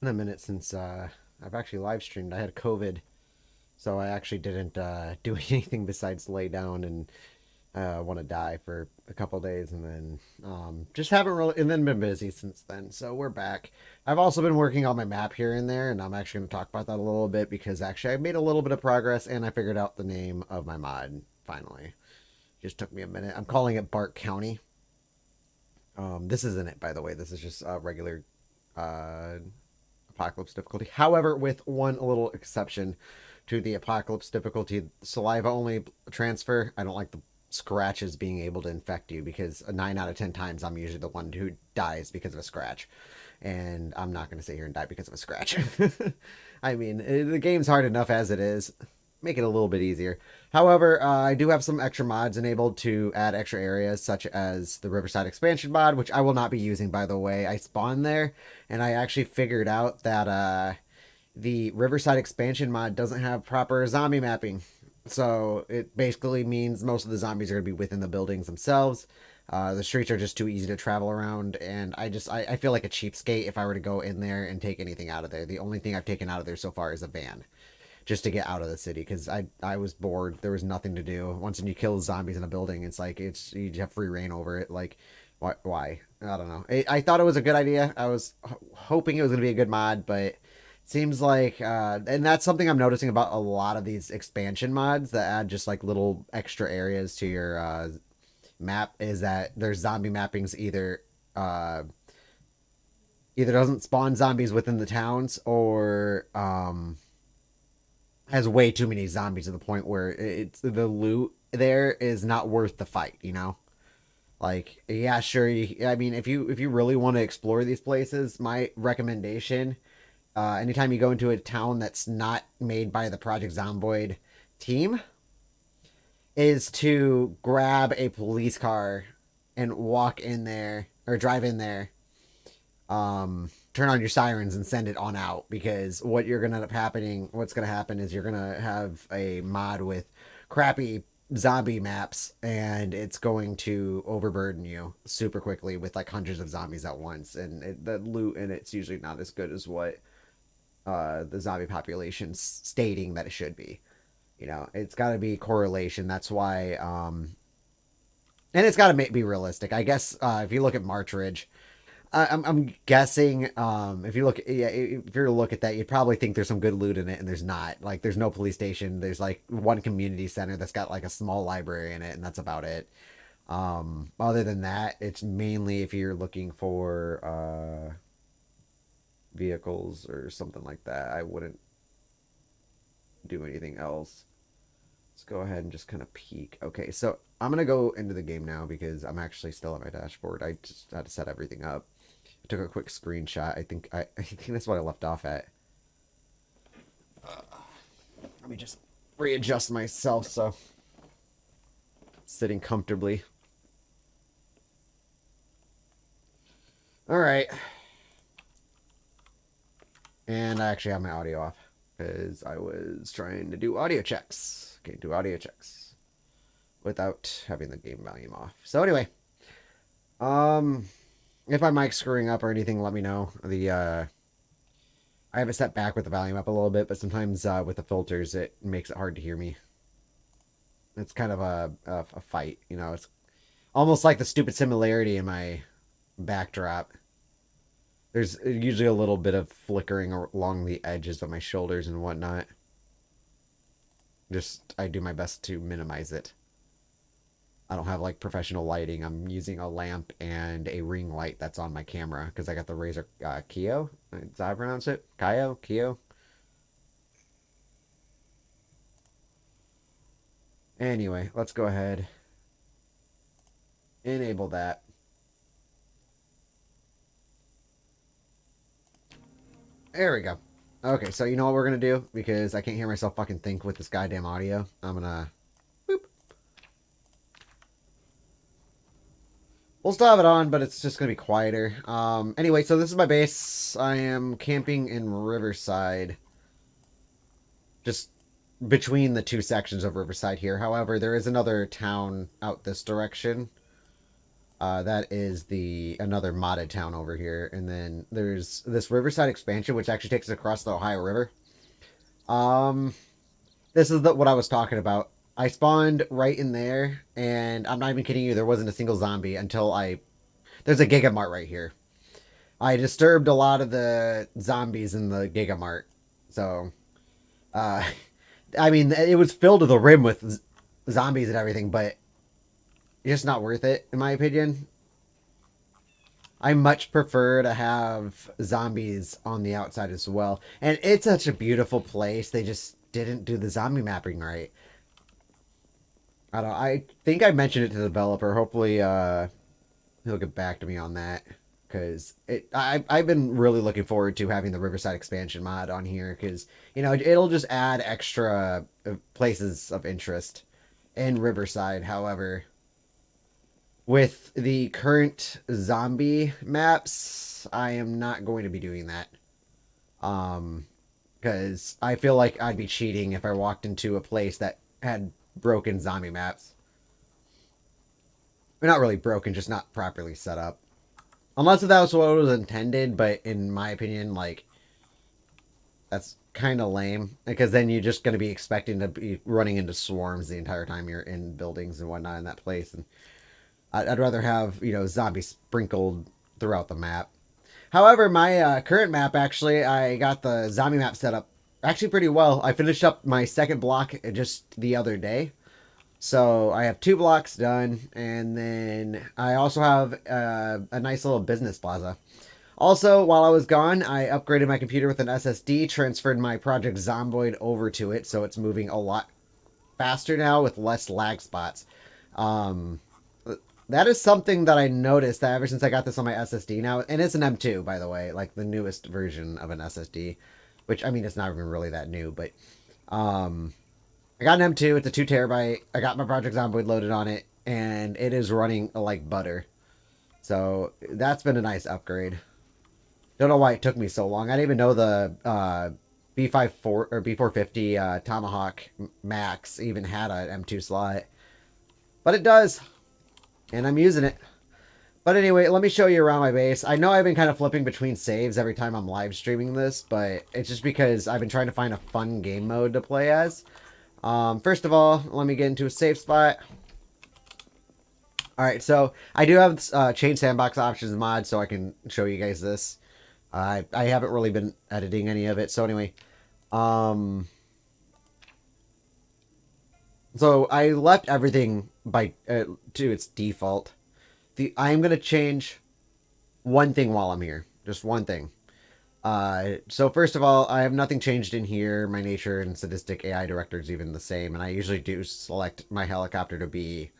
In a minute since I've actually live streamed. I had COVID, so I actually didn't do anything besides lay down and want to die for a couple days, and then just haven't really, and then been busy since then. So we're back. I've also been working on my map here and there, and I'm actually going to talk about that a little bit because actually I made a little bit of progress, and I figured out the name of my mod finally. Just took me a minute. I'm calling it Bart County. This isn't it, by the way. This is just regular uh, apocalypse difficulty. However, with one little exception to the apocalypse difficulty, saliva only transfer. I don't like the scratches being able to infect you because 9 out of 10 times I'm usually the one who dies because of a scratch. And I'm not going to sit here and die because of a scratch. I mean, the game's hard enough as it is. Make it a little bit easier. However, I do have some extra mods enabled to add extra areas, such as the Riverside expansion mod, which I will not be using, by the way. I spawned there, and I actually figured out that the Riverside expansion mod doesn't have proper zombie mapping. So it basically means most of the zombies are going to be within the buildings themselves. The streets are just too easy to travel around, and I feel like a cheapskate if I were to go in there and take anything out of there. The only thing I've taken out of there so far is a van, just to get out of the city because I was bored. There was nothing to do. Once you kill zombies in a building, it's like it's you have free reign over it. Like why? I don't know. I thought it was a good idea. I was hoping it was going to be a good mod, but seems like and that's something I'm noticing about a lot of these expansion mods that add just like little extra areas to your map is that there's zombie mappings uh either doesn't spawn zombies within the towns or has way too many zombies to the point where it's the loot there is not worth the fight, you know? Like, yeah, sure. I mean, if you really want to explore these places, my recommendation, anytime you go into a town that's not made by the Project Zomboid team, is to grab a police car and walk in there or drive in there, turn on your sirens and send it on out because what's gonna happen is you're gonna have a mod with crappy zombie maps and it's going to overburden you super quickly with like hundreds of zombies at once, and the loot in it's usually not as good as what the zombie population's stating that it should be. You know, it's got to be correlation. That's why, and it's got to be realistic. I guess if you look at March Ridge, I'm guessing if you look, yeah, if you look at that, you'd probably think there's some good loot in it, and there's not. Like, there's no police station. There's like one community center that's got like a small library in it, and that's about it. Other than that, it's mainly if you're looking for vehicles or something like that. I wouldn't do anything else. Let's go ahead and just kind of peek. Okay, so I'm gonna go into the game now because I'm actually still at my dashboard. I just had to set everything up. I took a quick screenshot. I think that's what I left off at. Let me just readjust myself so sitting comfortably. All right, and I actually have my audio off because I was trying to do audio checks. Okay, do audio checks without having the game volume off. So anyway, um, if my mic's screwing up or anything, let me know. I have it set back with the volume up a little bit, but sometimes with the filters, it makes it hard to hear me. It's kind of a fight, you know. It's almost like the stupid similarity in my backdrop. There's usually a little bit of flickering along the edges of my shoulders and whatnot. Just I do my best to minimize it. I don't have like professional lighting. I'm using a lamp and a ring light that's on my camera because I got the Razer Kio. Is that how I pronounce it? Kio. Anyway, let's go ahead. Enable that. There we go. Okay, so you know what we're gonna do? Because I can't hear myself fucking think with this goddamn audio. I'm gonna... Boop. We'll still have it on, but it's just gonna be quieter. Anyway, so this is my base. I am camping in Riverside. Just between the two sections of Riverside here. However, there is another town out this direction. That is the another modded town over here, and then there's this Riverside expansion, which actually takes us across the Ohio River. Um, this is what I was talking about. I spawned right in there, and I'm not even kidding you. There wasn't a single zombie until I. There's a Giga Mart right here. I disturbed a lot of the zombies in the Giga Mart, so uh, I mean, it was filled to the rim with zombies and everything, but it's just not worth it, in my opinion. I much prefer to have zombies on the outside as well. And it's such a beautiful place. They just didn't do the zombie mapping right. I don't. I think I mentioned it to the developer. Hopefully, he'll get back to me on that because I've been really looking forward to having the Riverside expansion mod on here because it'll just add extra places of interest in Riverside. However, with the current zombie maps, I am not going to be doing that. Because I feel like I'd be cheating if I walked into a place that had broken zombie maps. They're not really broken, just not properly set up. Unless that was what was intended, but in my opinion, like, that's kind of lame. Because then you're just going to be expecting to be running into swarms the entire time you're in buildings and whatnot in that place. And I'd rather have, zombies sprinkled throughout the map. However, my current map, actually, I got the zombie map set up actually pretty well. I finished up my second block just the other day. So I have 2 blocks done, and then I also have a nice little business plaza. Also, while I was gone, I upgraded my computer with an SSD, transferred my project Zomboid over to it, so it's moving a lot faster now with less lag spots. Um, that is something that I noticed that ever since I got this on my SSD now, and it's an M2, by the way, like the newest version of an SSD, which, I mean, it's not even really that new, but I got an M2, it's a 2 TB, I got my Project Zomboid loaded on it, and it is running like butter. So that's been a nice upgrade. Don't know why it took me so long. I didn't even know the B54 or B450 Tomahawk Max even had an M2 slot. But it does. And I'm using it. But anyway, let me show you around my base. I know I've been kind of flipping between saves every time I'm live streaming this, but it's just because I've been trying to find a fun game mode to play as. First of all, let me get into a safe spot. Alright, so I do have change sandbox options mod, so I can show you guys this. I haven't really been editing any of it, so anyway. So I left everything to its default. I'm going to change one thing while I'm here. Just one thing. So first of all, I have nothing changed in here. My nature and sadistic AI director is even the same, and I usually do select my helicopter to be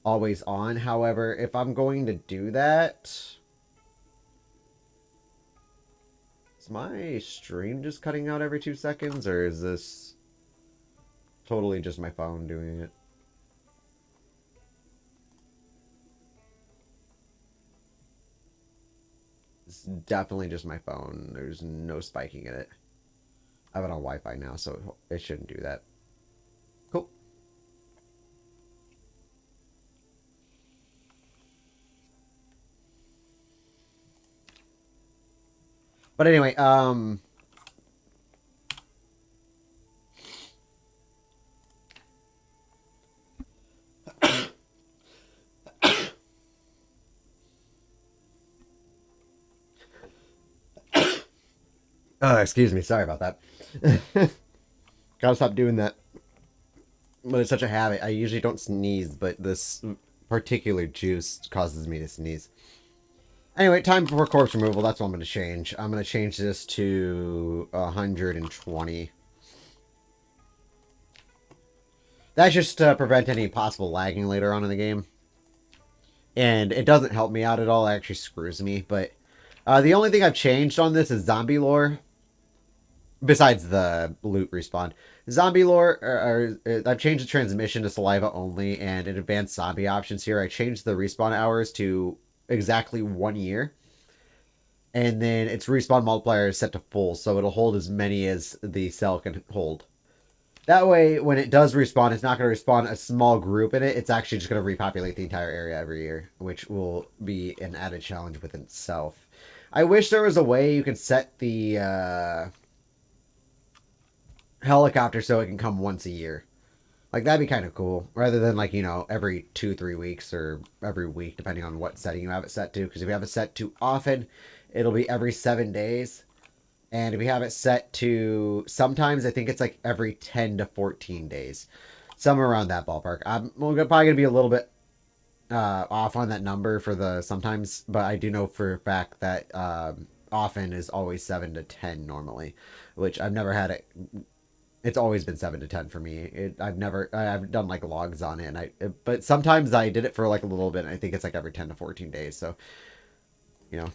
always on. However, if I'm going to do that, is my stream just cutting out every 2 seconds, or is this totally just my phone doing it? It's definitely just my phone. There's no spiking in it. I have it on Wi-Fi now, so it shouldn't do that. Cool. But anyway, oh, excuse me. Sorry about that. Gotta stop doing that. But it's such a habit. I usually don't sneeze, but this particular juice causes me to sneeze. Anyway, time for corpse removal. That's what I'm going to change. I'm going to change this to 120. That's just to prevent any possible lagging later on in the game. And it doesn't help me out at all. It actually screws me. But the only thing I've changed on this is zombie lore. Besides the loot respawn. Zombie lore, I've changed the transmission to saliva only, and in advanced zombie options here, I changed the respawn hours to exactly 1 year. And then its respawn multiplier is set to full, so it'll hold as many as the cell can hold. That way, when it does respawn, it's not going to respawn a small group in it. It's actually just going to repopulate the entire area every year, which will be an added challenge within itself. I wish there was a way you could set the helicopter so it can come once a year. Like, that'd be kind of cool. Rather than, like, every 2-3 weeks or every week, depending on what setting you have it set to. Because if you have it set too often, it'll be every 7 days. And if you have it set to sometimes, I think it's like every 10 to 14 days. Somewhere around that ballpark. I'm probably going to be a little bit off on that number for the sometimes, but I do know for a fact that often is always 7 to 10 normally, which I've never had it. It's always been 7 to 10 for me. I've done like logs on it, but sometimes I did it for like a little bit. And I think it's like every 10 to 14 days. So, you know,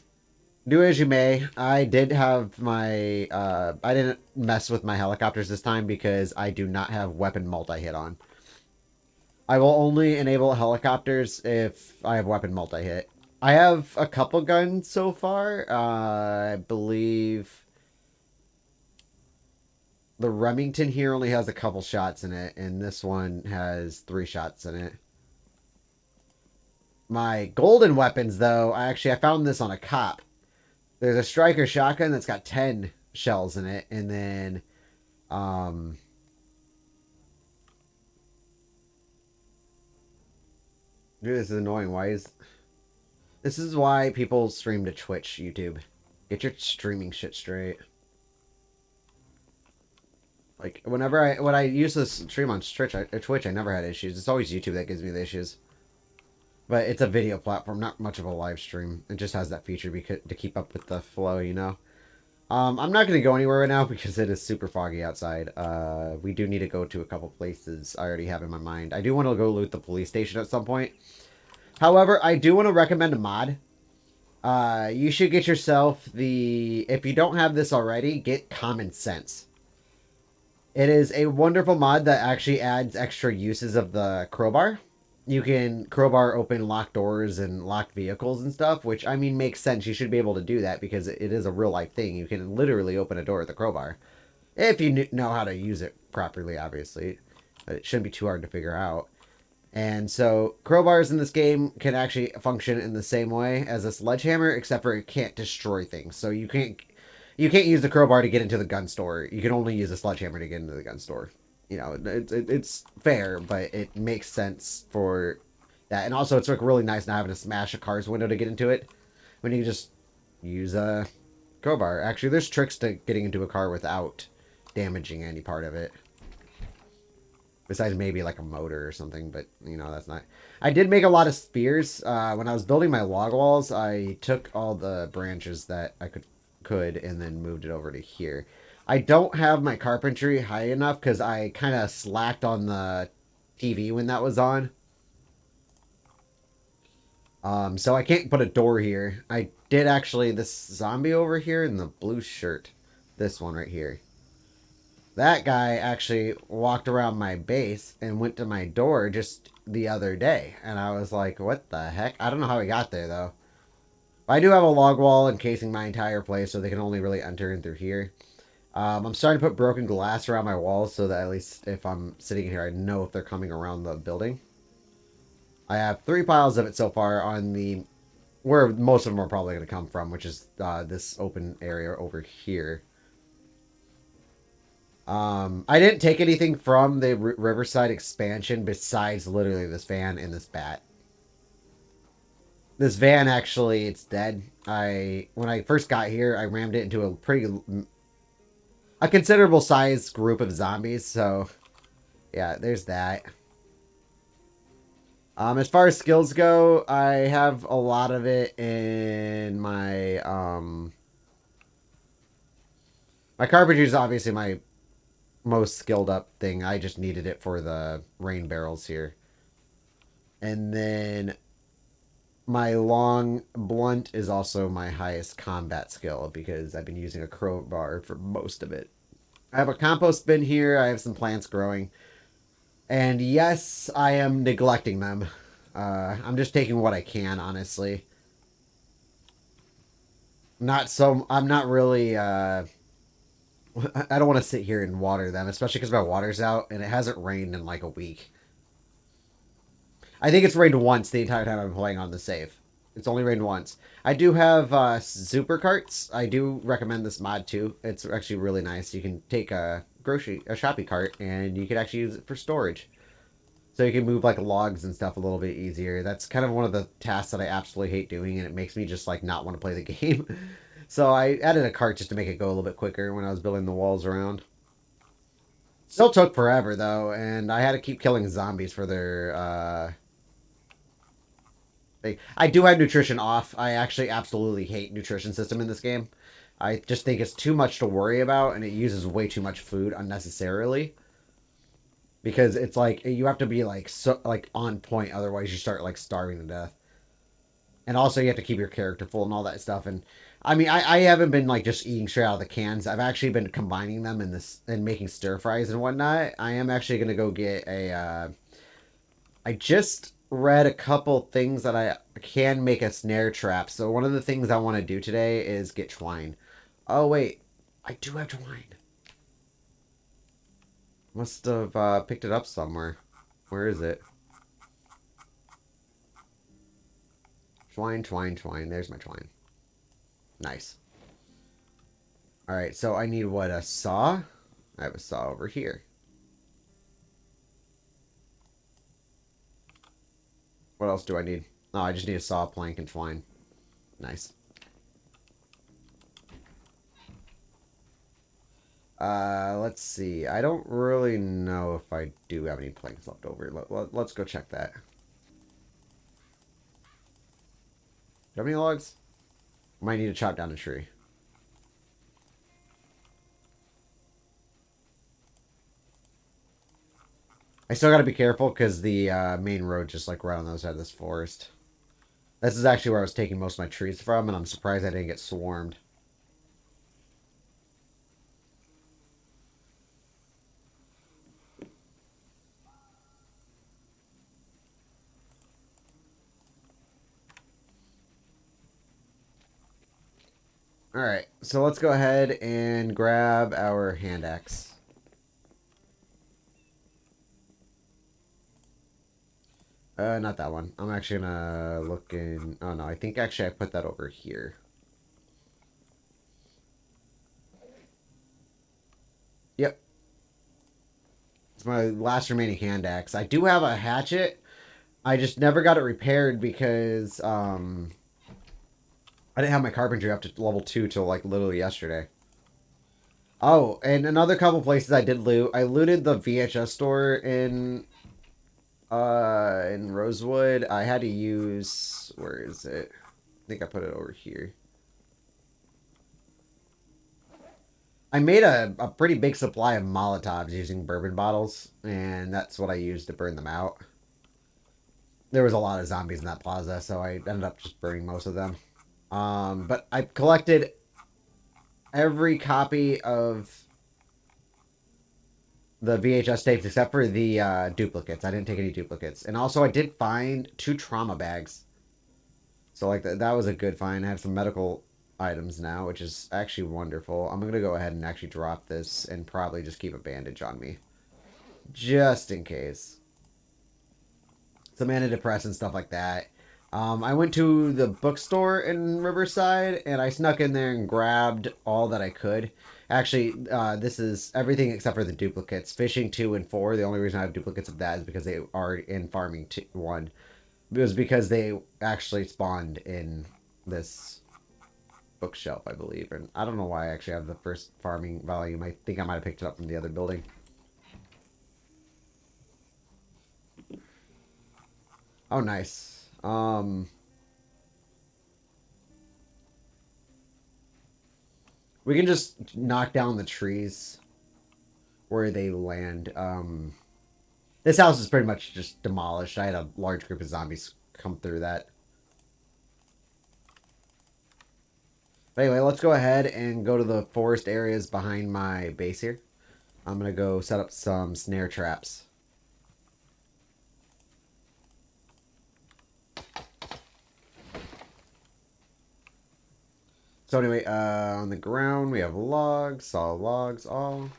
do as you may. I did have my I didn't mess with my helicopters this time because I do not have weapon multi-hit on. I will only enable helicopters if I have weapon multi-hit. I have a couple guns so far. I believe the Remington here only has a couple shots in it, and this one has 3 shots in it. My golden weapons, though, I found this on a cop. There's a striker shotgun that's got 10 shells in it, and then dude, this is annoying. This is why people stream to Twitch, YouTube. Get your streaming shit straight. Like, when I use this stream on Twitch, I never had issues. It's always YouTube that gives me the issues. But it's a video platform, not much of a live stream. It just has that feature to keep up with the flow, I'm not going to go anywhere right now because it is super foggy outside. We do need to go to a couple places I already have in my mind. I do want to go loot the police station at some point. However, I do want to recommend a mod. You should get yourself if you don't have this already, get Common Sense. It is a wonderful mod that actually adds extra uses of the crowbar. You can crowbar open locked doors and locked vehicles and stuff, which, I mean, makes sense. You should be able to do that because it is a real-life thing. You can literally open a door with a crowbar. If you know how to use it properly, obviously. But it shouldn't be too hard to figure out. And so, crowbars in this game can actually function in the same way as a sledgehammer, except for it can't destroy things. So you can't use the crowbar to get into the gun store. You can only use a sledgehammer to get into the gun store. It's fair, but it makes sense for that. And also, it's like really nice not having to smash a car's window to get into it when you just use a crowbar. Actually, there's tricks to getting into a car without damaging any part of it. Besides maybe like a motor or something, but that's not. I did make a lot of spears. When I was building my log walls, I took all the branches that I could and then moved it over to here. I don't have my carpentry high enough because I kind of slacked on the TV when that was on. So I can't put a door here. I did actually, this zombie over here in the blue shirt. This one right here. That guy actually walked around my base and went to my door just the other day. And I was like, what the heck? I don't know how he got there, though. I do have a log wall encasing my entire place, so they can only really enter in through here. I'm starting to put broken glass around my walls so that at least if I'm sitting here, I know if they're coming around the building. I have 3 piles of it so far on where most of them are probably going to come from, which is this open area over here. I didn't take anything from the Riverside expansion besides literally this van and this bat. This van, actually, it's dead. When I first got here, I rammed it into a considerable size group of zombies, so yeah, there's that. As far as skills go, I have a lot of it in my my carpentry is obviously my most skilled up thing. I just needed it for the rain barrels here. And then my long blunt is also my highest combat skill because I've been using a crowbar for most of it. I have a compost bin here. I have some plants growing. And yes, I am neglecting them. I'm just taking what I can, honestly. I'm not really I don't want to sit here and water them, especially because my water's out and it hasn't rained in like a week. I think it's rained once the entire time I've been playing on the save. It's only rained once. I do have super carts. I do recommend this mod too. It's actually really nice. You can take a shopping cart, and you can actually use it for storage. So you can move like logs and stuff a little bit easier. That's kind of one of the tasks that I absolutely hate doing, and it makes me just like not want to play the game. So I added a cart just to make it go a little bit quicker when I was building the walls around. Still took forever though, and I had to keep killing zombies for their I do have nutrition off. I actually absolutely hate nutrition system in this game. I just think it's too much to worry about, and it uses way too much food unnecessarily. Because it's like you have to be like so like on point, otherwise you start like starving to death. And also you have to keep your character full and all that stuff. And I mean, I haven't been like just eating straight out of the cans. I've actually been combining them in this and making stir fries and whatnot. I am actually gonna go get a. I just read a couple things that I can make a snare trap. So one of the things I want to do today is get twine. Oh wait, I do have twine. Must have picked it up somewhere. Where is it? Twine, twine, twine. There's my twine. Nice. Alright, so I need what? A saw? I have a saw over here. What else do I need? Oh, I just need a saw, plank, and twine. Nice. Let's see. I don't really know if I do have any planks left over. Let's go check that. Do you have any logs? Might need to chop down a tree. I still gotta be careful because the main road just like right on the other side of this forest. This is actually where I was taking most of my trees from, and I'm surprised I didn't get swarmed. Alright, so let's go ahead and grab our hand axe. Not that one. I'm actually gonna look in... Oh no, I think actually I put that over here. Yep. It's my last remaining hand axe. I do have a hatchet. I just never got it repaired because, I didn't have my carpentry up to level 2 till like literally yesterday. Oh, and another couple places I did loot. I looted the VHS store in Rosewood. I had to use, where is it? I think I put it over here. I made a pretty big supply of Molotovs using bourbon bottles, and that's what I used to burn them out. There was a lot of zombies in that plaza, so I ended up just burning most of them. But I collected every copy of the VHS tapes except for the duplicates. I didn't take any duplicates. And also I did find 2 trauma bags. So like that was a good find. I have some medical items now, which is actually wonderful. I'm going to go ahead and actually drop this and probably just keep a bandage on me. Just in case. Some antidepressant stuff like that. I went to the bookstore in Riverside, and I snuck in there and grabbed all that I could. Actually, this is everything except for the duplicates. Fishing 2 and 4, the only reason I have duplicates of that is because they are in Farming 1. It was because they actually spawned in this bookshelf, I believe. And I don't know why I actually have the first farming volume. I think I might have picked it up from the other building. Oh, nice. We can just knock down the trees where they land. This house is pretty much just demolished. I had a large group of zombies come through that. But anyway, let's go ahead and go to the forest areas behind my base here. I'm going to go set up some snare traps. So anyway, on the ground we have logs, all logs, all.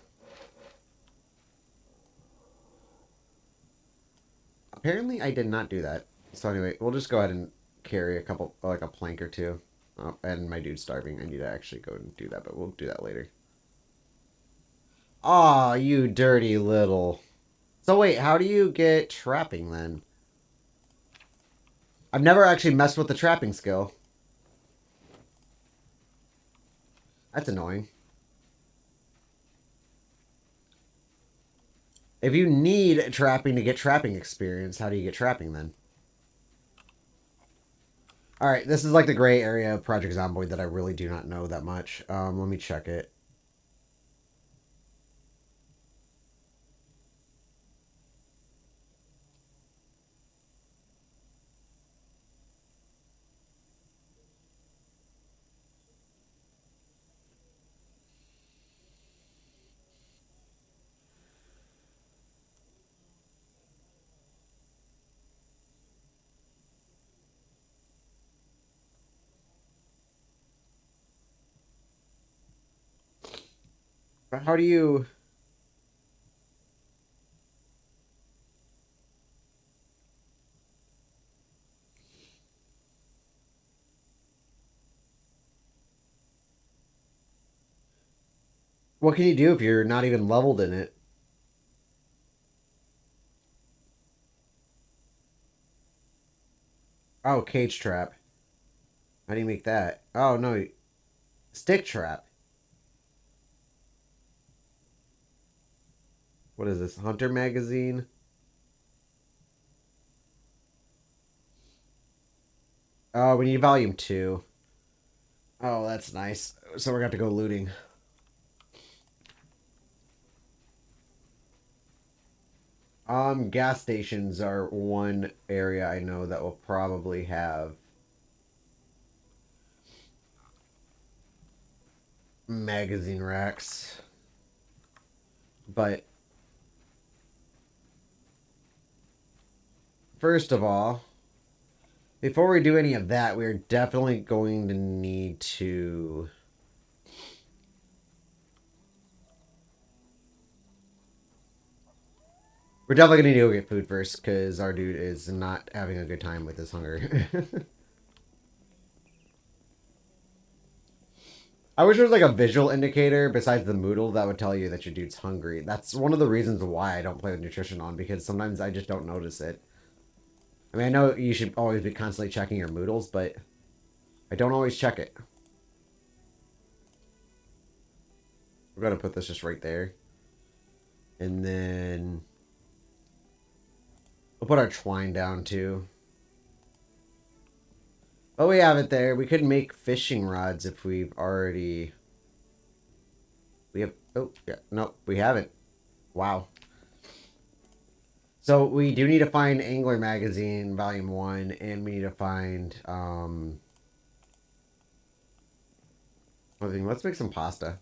Apparently I did not do that. So anyway, we'll just go ahead and carry a couple, like a plank or two. Oh, and my dude's starving. I need to actually go and do that, but we'll do that later. Aw, you dirty little. So wait, how do you get trapping then? I've never actually messed with the trapping skill. That's annoying. If you need trapping to get trapping experience, how do you get trapping then? Alright, this is like the gray area of Project Zomboid that I really do not know that much. Let me check it. How do you... What can you do if you're not even leveled in it? Oh, cage trap. How do you make that? Oh, no. Stick trap. What is this? Hunter magazine? Oh, we need volume 2. Oh, that's nice. So we're going to go looting. Gas stations are one area I know that will probably have magazine racks. But first of all, before we do any of that, we're definitely going to need to... We're definitely going to need to go get food first, because our dude is not having a good time with his hunger. I wish there was like a visual indicator besides the Moodle that would tell you that your dude's hungry. That's one of the reasons why I don't play with nutrition on, because sometimes I just don't notice it. I mean, I know you should always be constantly checking your Moodles, but I don't always check it. We're going to put this just right there. And then we'll put our twine down too. Oh, we have it there. We could make fishing rods if we've already... We have... Oh, yeah. No, we haven't. Wow. So we do need to find Angler Magazine, Volume 1, and we need to find... let's make some pasta.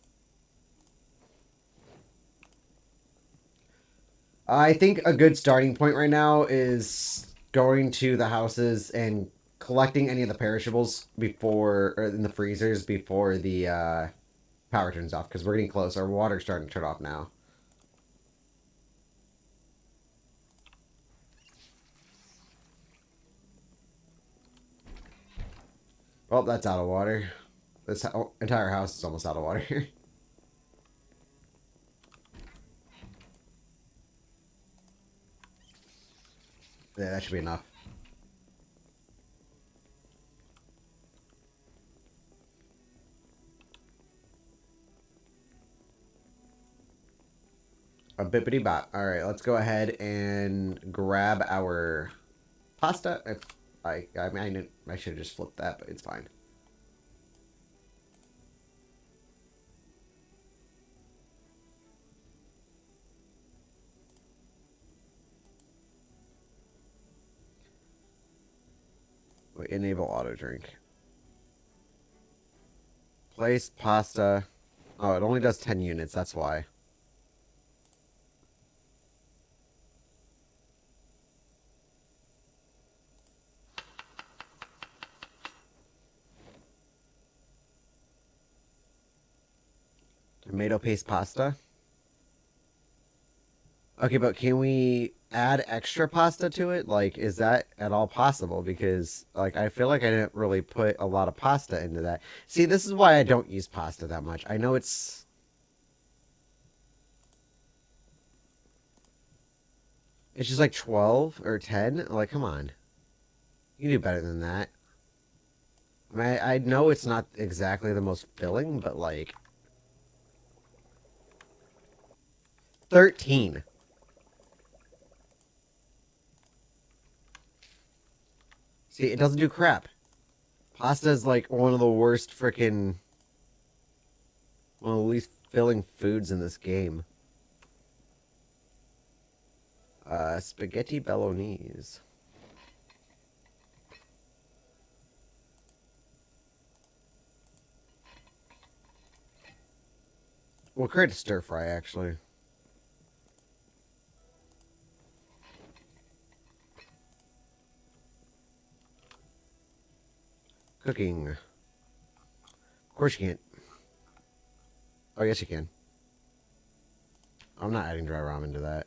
I think a good starting point right now is going to the houses and collecting any of the perishables before, or in the freezers before the power turns off, because we're getting close. Our water's starting to turn off now. Well, that's out of water. This entire house is almost out of water. Yeah, that should be enough. A bippity bop. All right, let's go ahead and grab our pasta. If I mean, I should have just flipped that, but it's fine. Wait, enable auto drink. Place pasta. Oh, it only does 10 units. That's why. tomato paste pasta. Okay, but can we add extra pasta to it? Like, is that at all possible? Because, like, I feel like I didn't really put a lot of pasta into that. See, this is why I don't use pasta that much. I know it's just like 12 or 10. Like, come on. You can do better than that. I mean, I know it's not exactly the most filling, but like 13. See, it doesn't do crap. Pasta is like one of the worst freaking, one of the least filling foods in this game. Spaghetti bolognese. We'll create a stir fry actually. Cooking. Of course you can't. Oh, yes you can. I'm not adding dry ramen to that.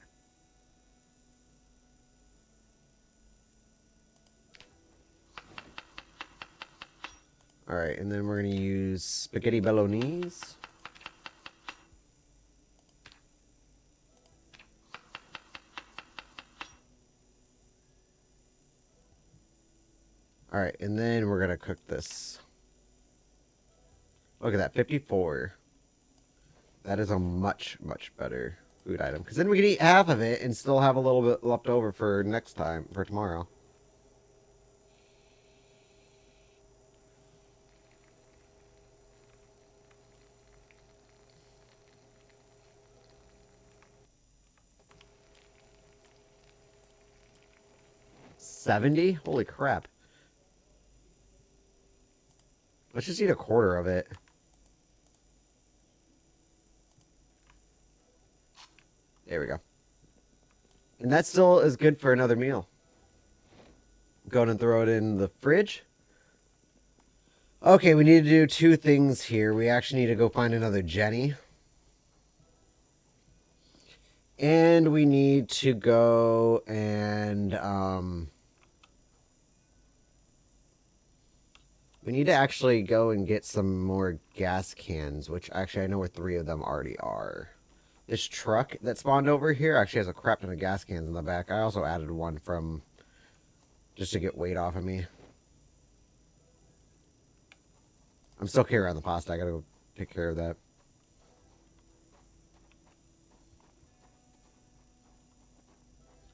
Alright, and then we're going to use spaghetti bolognese. Alright, and then we're going to cook this. Look at that, 54. That is a much, much better food item. Because then we can eat half of it and still have a little bit left over for next time, for tomorrow. $70? Holy crap. Let's just eat a quarter of it. There we go. And that still is good for another meal. Go and throw it in the fridge. Okay, we need to do two things here. We actually need to go find another Jenny. And we need to go and, we need to actually go and get some more gas cans, which actually I know where 3 of them already are. This truck that spawned over here actually has a crap ton of gas cans in the back. I also added one from, just to get weight off of me. I'm still carrying around the pasta. I gotta go take care of that.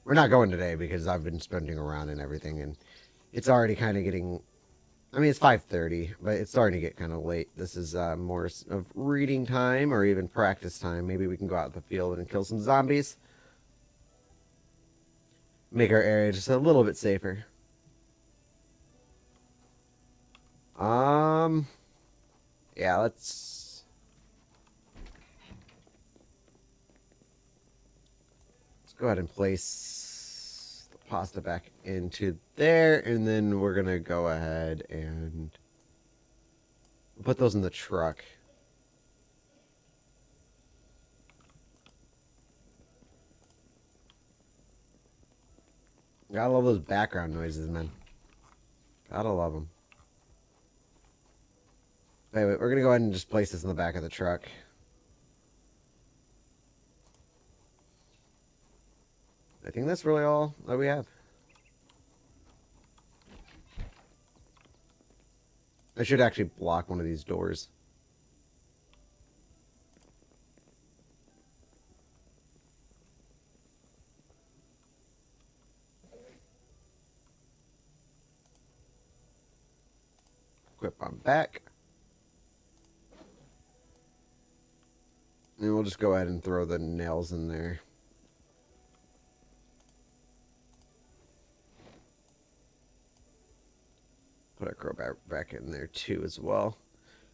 We're not going today because I've been sprinting around and everything, and it's already kind of getting... I mean, it's 5:30, but it's starting to get kind of late. This is more of reading time or even practice time. Maybe we can go out in the field and kill some zombies. Make our area just a little bit safer. Yeah, let's go ahead and place the pasta back into there, and then we're gonna go ahead and put those in the truck. Gotta love those background noises, man. Gotta love them. Anyway, we're gonna go ahead and just place this in the back of the truck. I think that's really all that we have. I should actually block one of these doors. Equip on back. And we'll just go ahead and throw the nails in there. Put our crowbar back in there too as well.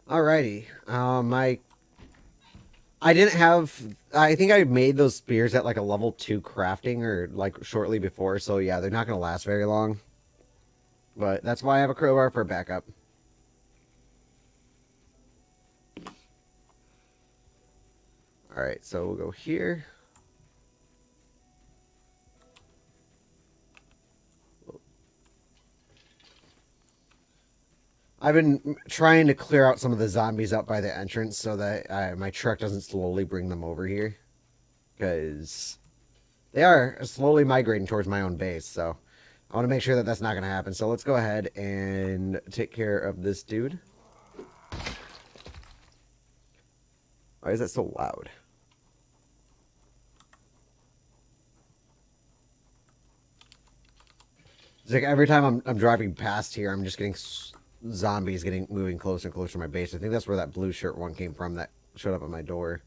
Alrighty. I didn't have... I think I made those spears at like a level 2 crafting or like shortly before. So yeah, they're not going to last very long. But that's why I have a crowbar for backup. Alright, so we'll go here. I've been trying to clear out some of the zombies up by the entrance so that my truck doesn't slowly bring them over here. Because they are slowly migrating towards my own base, so I want to make sure that that's not going to happen. So let's go ahead and take care of this dude. Why is that so loud? It's like every time I'm driving past here, I'm just getting zombies moving closer and closer to my base. I think that's where that blue shirt one came from that showed up at my door.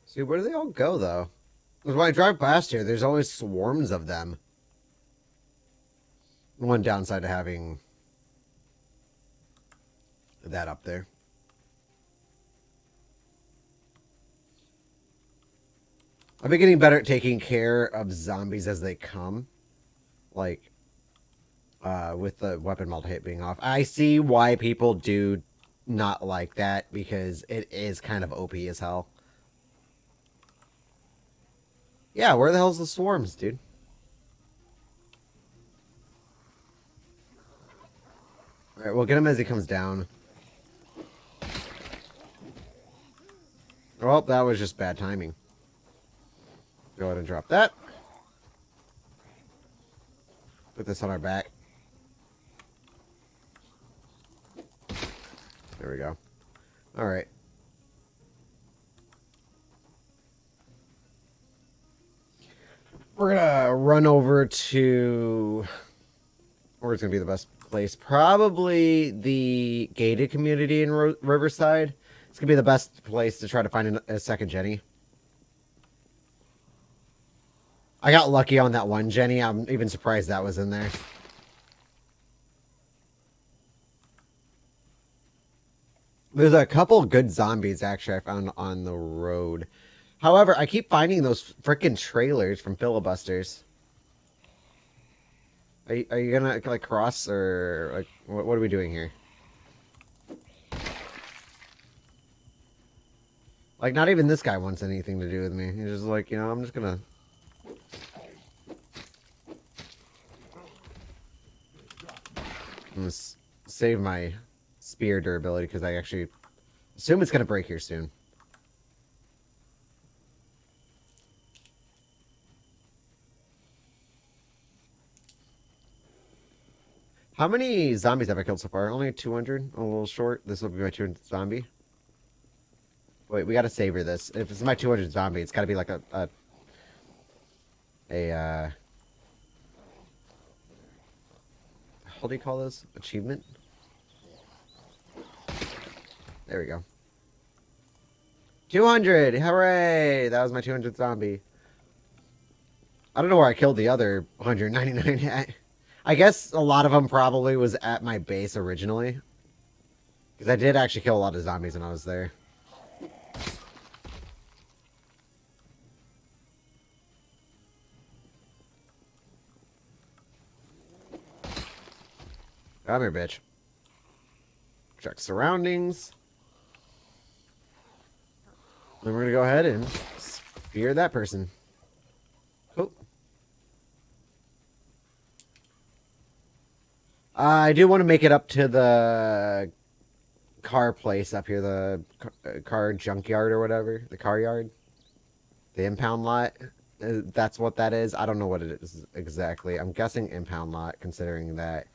See, where do they all go, though? Because when I drive past here, there's always swarms of them. One downside to having that up there. I've been getting better at taking care of zombies as they come. Like, with the weapon multi-hit being off. I see why people do not like that, because it is kind of OP as hell. Yeah, where the hell's the swarms, dude? Alright, we'll get him as he comes down. Well, that was just bad timing. Go ahead and drop that. Put this on our back. There we go. Alright. We're gonna run over to... where's gonna be the best place? Probably the gated community in Riverside. It's gonna be the best place to try to find a second Jenny. I got lucky on that one Jenny. I'm even surprised that was in there. There's a couple good zombies, actually, I found on the road. However, I keep finding those frickin' trailers from filibusters. Are you gonna, like, cross, or, like, what are we doing here? Like, not even this guy wants anything to do with me. He's just like, you know, I'm just gonna... I'm gonna save my spear durability, because I actually assume it's gonna break here soon. How many zombies have I killed so far? Only 200? A little short. This will be my 200th zombie. Wait, we gotta savor this. If it's my 200th zombie, it's gotta be like how do you call this? Achievement? There we go. 200! Hooray! That was my 200th zombie. I don't know where I killed the other 199 at. I guess a lot of them probably was at my base originally. Because I did actually kill a lot of zombies when I was there. Come here, bitch. Check surroundings. Then we're going to go ahead and spear that person. Oh. I do want to make it up to the car place up here, the car junkyard or whatever, the car yard, the impound lot. That's what that is. I don't know what it is exactly. I'm guessing impound lot, considering that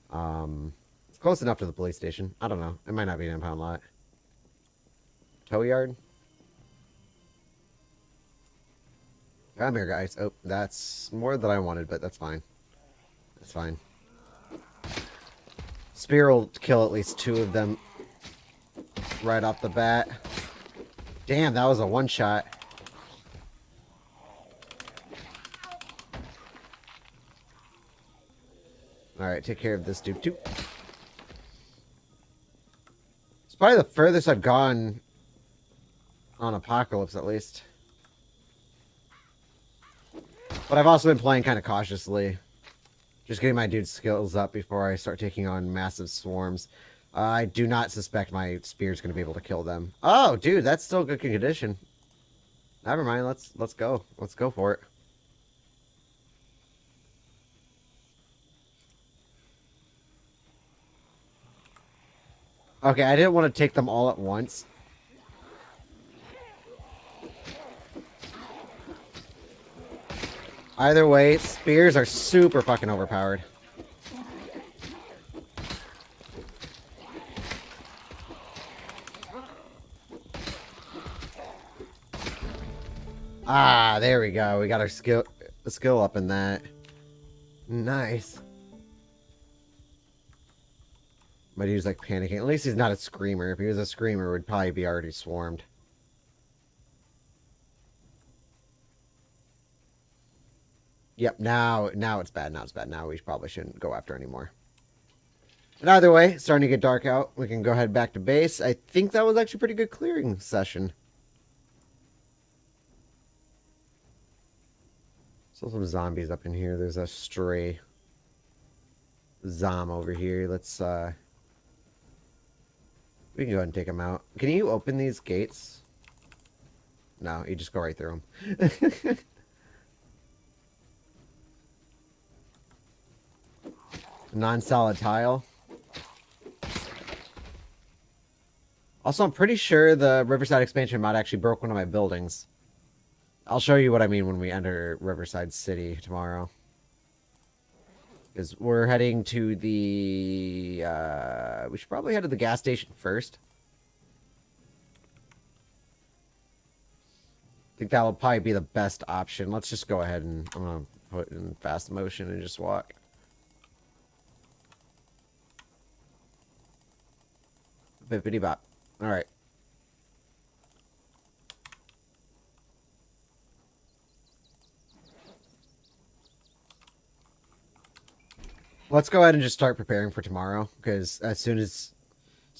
it's close enough to the police station. I don't know. It might not be an impound lot. Tow yard. Come here, guys. Oh, that's more than I wanted, but that's fine. That's fine. Spear will kill at least 2 of them right off the bat. Damn, that was a one-shot. Alright, take care of this dude too. It's probably the furthest I've gone On Apocalypse, at least. But I've also been playing kind of cautiously. Just getting my dude's skills up before I start taking on massive swarms. I do not suspect my spear's going to be able to kill them. Oh, dude, that's still good condition. Never mind, let's go. Let's go for it. Okay, I didn't want to take them all at once. Either way, spears are super fucking overpowered. Ah, there we go. We got our skill up in that. Nice. My dude's like panicking. At least he's not a screamer. If he was a screamer, we'd probably be already swarmed. Yep, now it's bad. Now it's bad. Now we probably shouldn't go after anymore. But either way, it's starting to get dark out. We can go head back to base. I think that was actually a pretty good clearing session. Still some zombies up in here. There's a stray zom over here. Let's we can go ahead and take him out. Can you open these gates? No, you just go right through them. Non-solid tile. Also, I'm pretty sure the Riverside expansion mod actually broke one of my buildings. I'll show you what I mean when we enter Riverside City tomorrow. Because we're heading to the... we should probably head to the gas station first. I think that will probably be the best option. Let's just go ahead and... I'm going to put in fast motion and just walk. Bippity bop. Alright. Let's go ahead and just start preparing for tomorrow, because as soon as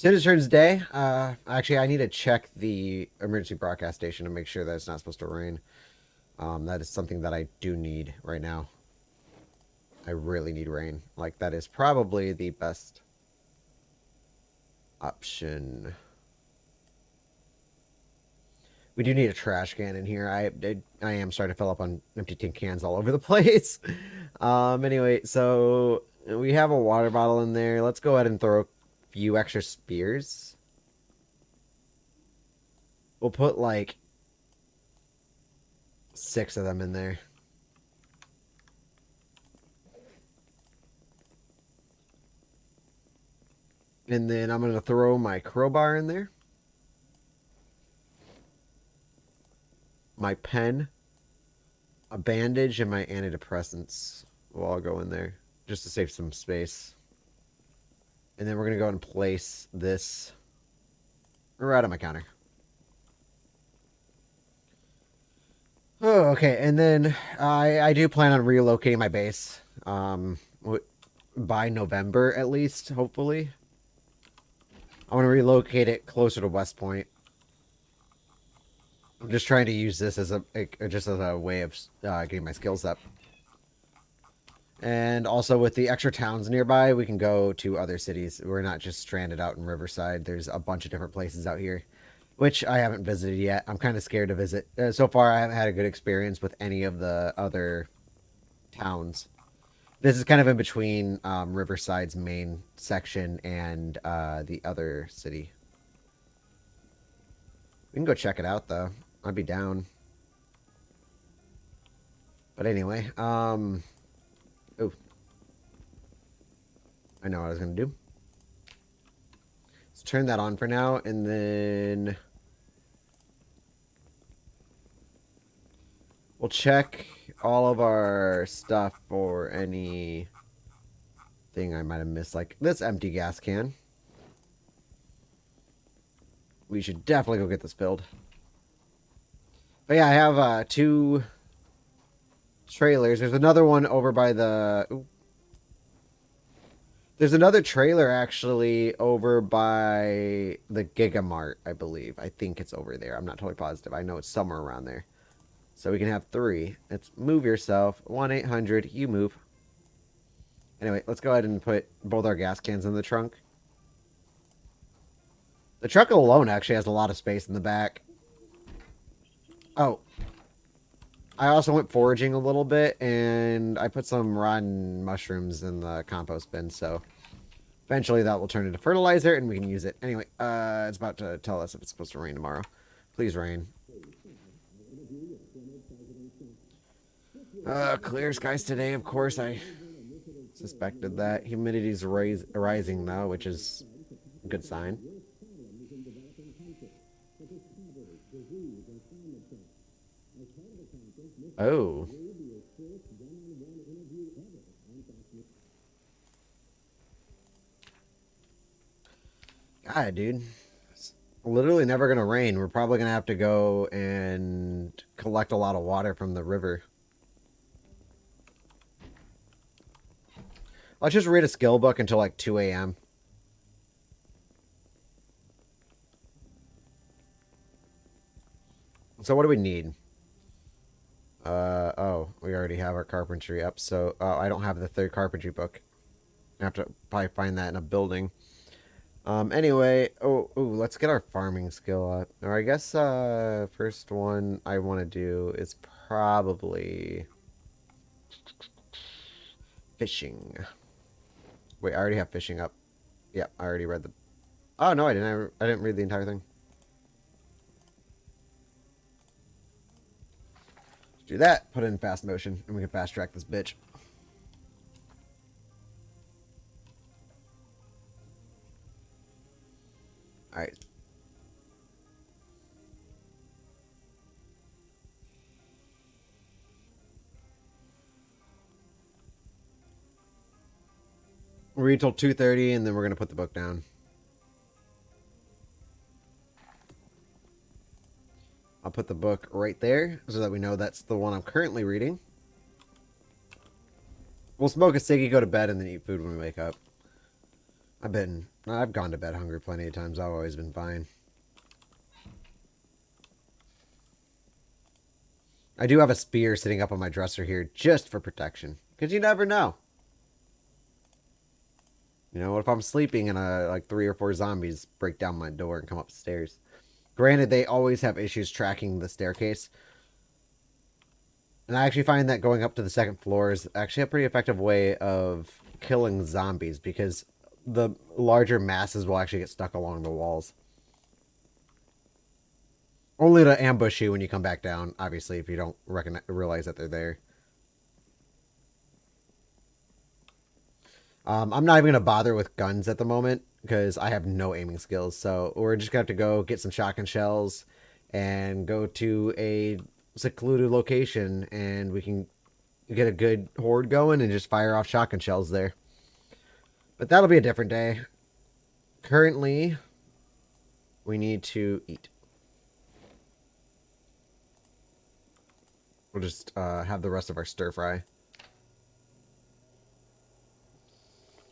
it turns day, actually I need to check the emergency broadcast station to make sure that it's not supposed to rain. That is something that I do need right now. I really need rain. Like, that is probably the best option. We do need a trash can in here. I am starting to fill up on empty tin cans all over the place. Anyway, so we have a water bottle in there. Let's go ahead and throw a few extra spears. We'll put like 6 of them in there. And then I'm going to throw my crowbar in there. My pen, a bandage, and my antidepressants will all go in there just to save some space. And then we're going to go and place this right on my counter. Oh, okay. And then I do plan on relocating my base by November at least, hopefully. I want to relocate it closer to West Point. I'm just trying to use this as a way of getting my skills up. And also with the extra towns nearby, we can go to other cities. We're not just stranded out in Riverside. There's a bunch of different places out here, which I haven't visited yet. I'm kind of scared to visit. So far, I haven't had a good experience with any of the other towns. This is kind of in between Riverside's main section and the other city. We can go check it out, though. I'd be down. But anyway, oh. I know what I was going to do. Let's turn that on for now, and then we'll check all of our stuff for any thing I might have missed, like this empty gas can. We should definitely go get this filled. But yeah, I have 2 trailers. There's another one over by the... Ooh. There's another trailer actually over by the Gigamart, I believe. I think it's over there. I'm not totally positive. I know it's somewhere around there. So we can have three. Let's move yourself. 1-800, you move. Anyway, let's go ahead and put both our gas cans in the trunk. The truck alone actually has a lot of space in the back. Oh. I also went foraging a little bit, and I put some rotten mushrooms in the compost bin, so eventually that will turn into fertilizer, and we can use it. Anyway, it's about to tell us if it's supposed to rain tomorrow. Please rain. Clear skies today, of course. I suspected that. Humidity's rising, though, which is a good sign. Oh. God, dude. It's literally never going to rain. We're probably going to have to go and collect a lot of water from the river. Let's just read a skill book until like 2 a.m. So what do we need? Oh, we already have our carpentry up, so I don't have the third carpentry book. I have to probably find that in a building. Anyway, let's get our farming skill up. Or I guess, first one I want to do is probably fishing. Wait, I already have fishing up. Yeah, I already read the... Oh, no, I didn't. I didn't read the entire thing. Do that, put it in fast motion, and we can fast track this bitch. Alright. We'll read till 2:30, and then we're going to put the book down. I'll put the book right there, so that we know that's the one I'm currently reading. We'll smoke a ciggy, go to bed, and then eat food when we wake up. I've gone to bed hungry plenty of times. I've always been fine. I do have a spear sitting up on my dresser here just for protection. Because you never know. You know, what if I'm sleeping and like 3 or 4 zombies break down my door and come upstairs? Granted, they always have issues tracking the staircase. And I actually find that going up to the second floor is actually a pretty effective way of killing zombies, because the larger masses will actually get stuck along the walls. Only to ambush you when you come back down, obviously, if you don't realize that they're there. I'm not even going to bother with guns at the moment, because I have no aiming skills. So we're just going to have to go get some shotgun shells and go to a secluded location, and we can get a good horde going and just fire off shotgun shells there. But that'll be a different day. Currently, we need to eat. We'll just have the rest of our stir fry.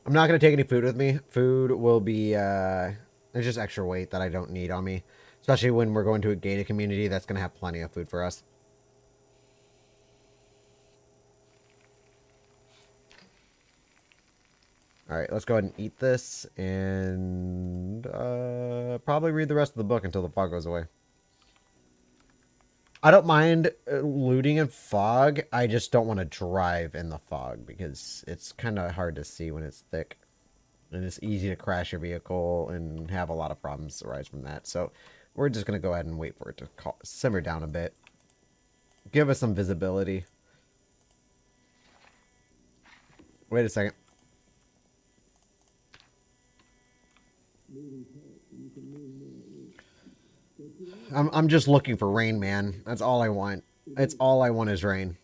I'm not going to take any food with me. Food will be... there's just extra weight that I don't need on me. Especially when we're going to a gated community that's going to have plenty of food for us. Alright, let's go ahead and eat this. And probably read the rest of the book until the fog goes away. I don't mind looting in fog. I just don't want to drive in the fog, because it's kind of hard to see when it's thick. And it's easy to crash your vehicle and have a lot of problems arise from that. So we're just going to go ahead and wait for it to simmer down a bit. Give us some visibility. Wait a second. I'm just looking for rain, man. That's all I want. That's all I want is rain.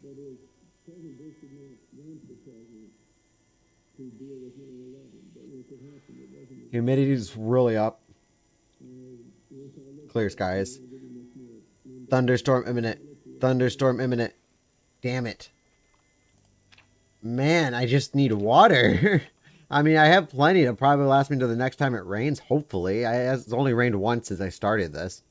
Humidity's really up. Clear skies. Thunderstorm imminent. Thunderstorm imminent. Damn it. Man, I just need water. I mean, I have plenty to probably last me to the next time it rains, hopefully. It's only rained once since I started this.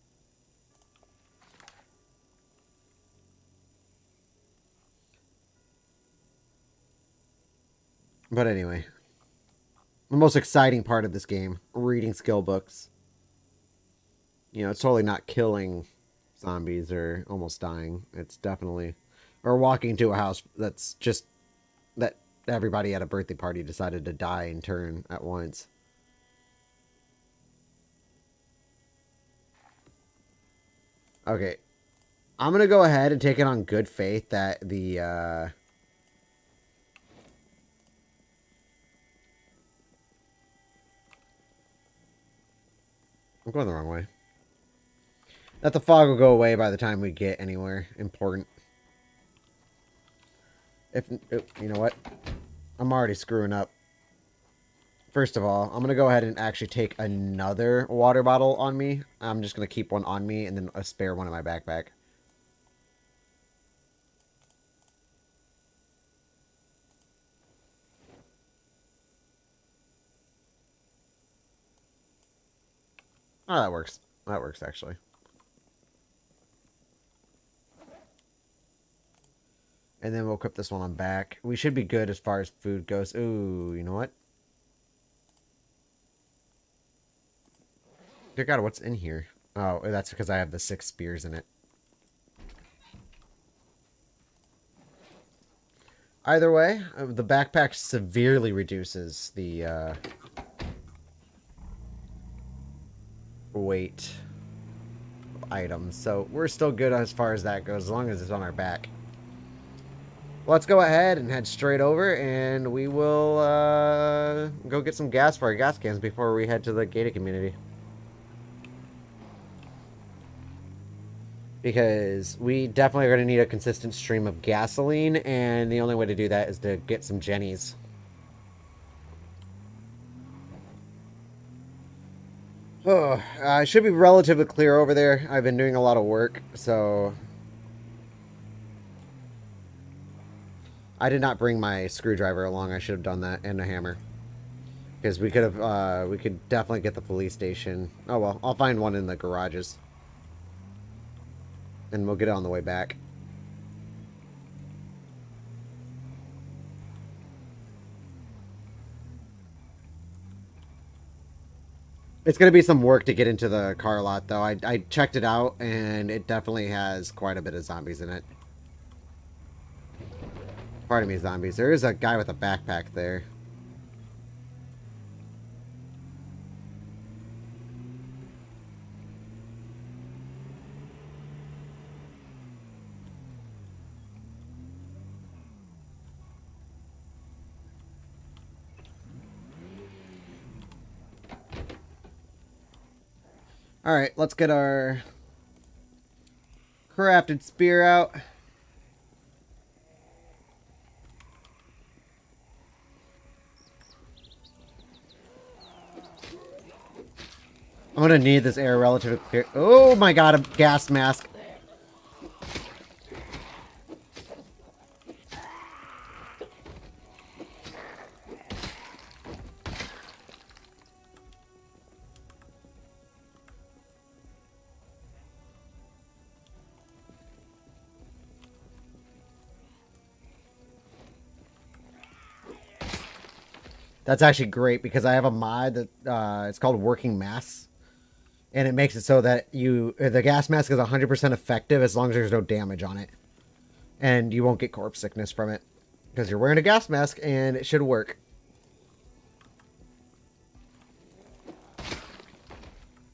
But anyway, the most exciting part of this game, reading skill books. You know, it's totally not killing zombies or almost dying. It's definitely... Or walking to a house that's just... That everybody at a birthday party decided to die in turn at once. Okay. I'm going to go ahead and take it on good faith that the... I'm going the wrong way. That the fog will go away by the time we get anywhere important. If... You know what? I'm already screwing up. First of all, I'm going to go ahead and actually take another water bottle on me. I'm just going to keep one on me and then a spare one in my backpack. Oh, that works. That works, actually. And then we'll equip this one on back. We should be good as far as food goes. Ooh, you know what? Dear God, what's in here? Oh, that's because I have the 6 spears in it. Either way, the backpack severely reduces the weight of items. So we're still good as far as that goes, as long as it's on our back. Let's go ahead and head straight over, and we will go get some gas for our gas cans before we head to the gated community. Because we definitely are going to need a consistent stream of gasoline, and the only way to do that is to get some Jennies. Oh, it should be relatively clear over there. I've been doing a lot of work, so... I did not bring my screwdriver along. I should have done that, and a hammer. Because we could have, we could definitely get the police station. Oh well, I'll find one in the garages. And we'll get it on the way back. It's going to be some work to get into the car lot, though. I checked it out, and it definitely has quite a bit of zombies in it. Pardon me, zombies. There is a guy with a backpack there. Alright, let's get our crafted spear out. I'm gonna need this air relatively clear. Oh my god, a gas mask. That's actually great because I have a mod that it's called Working Mass. And it makes it so that the gas mask is 100% effective as long as there's no damage on it. And you won't get corpse sickness from it. Because you're wearing a gas mask and it should work.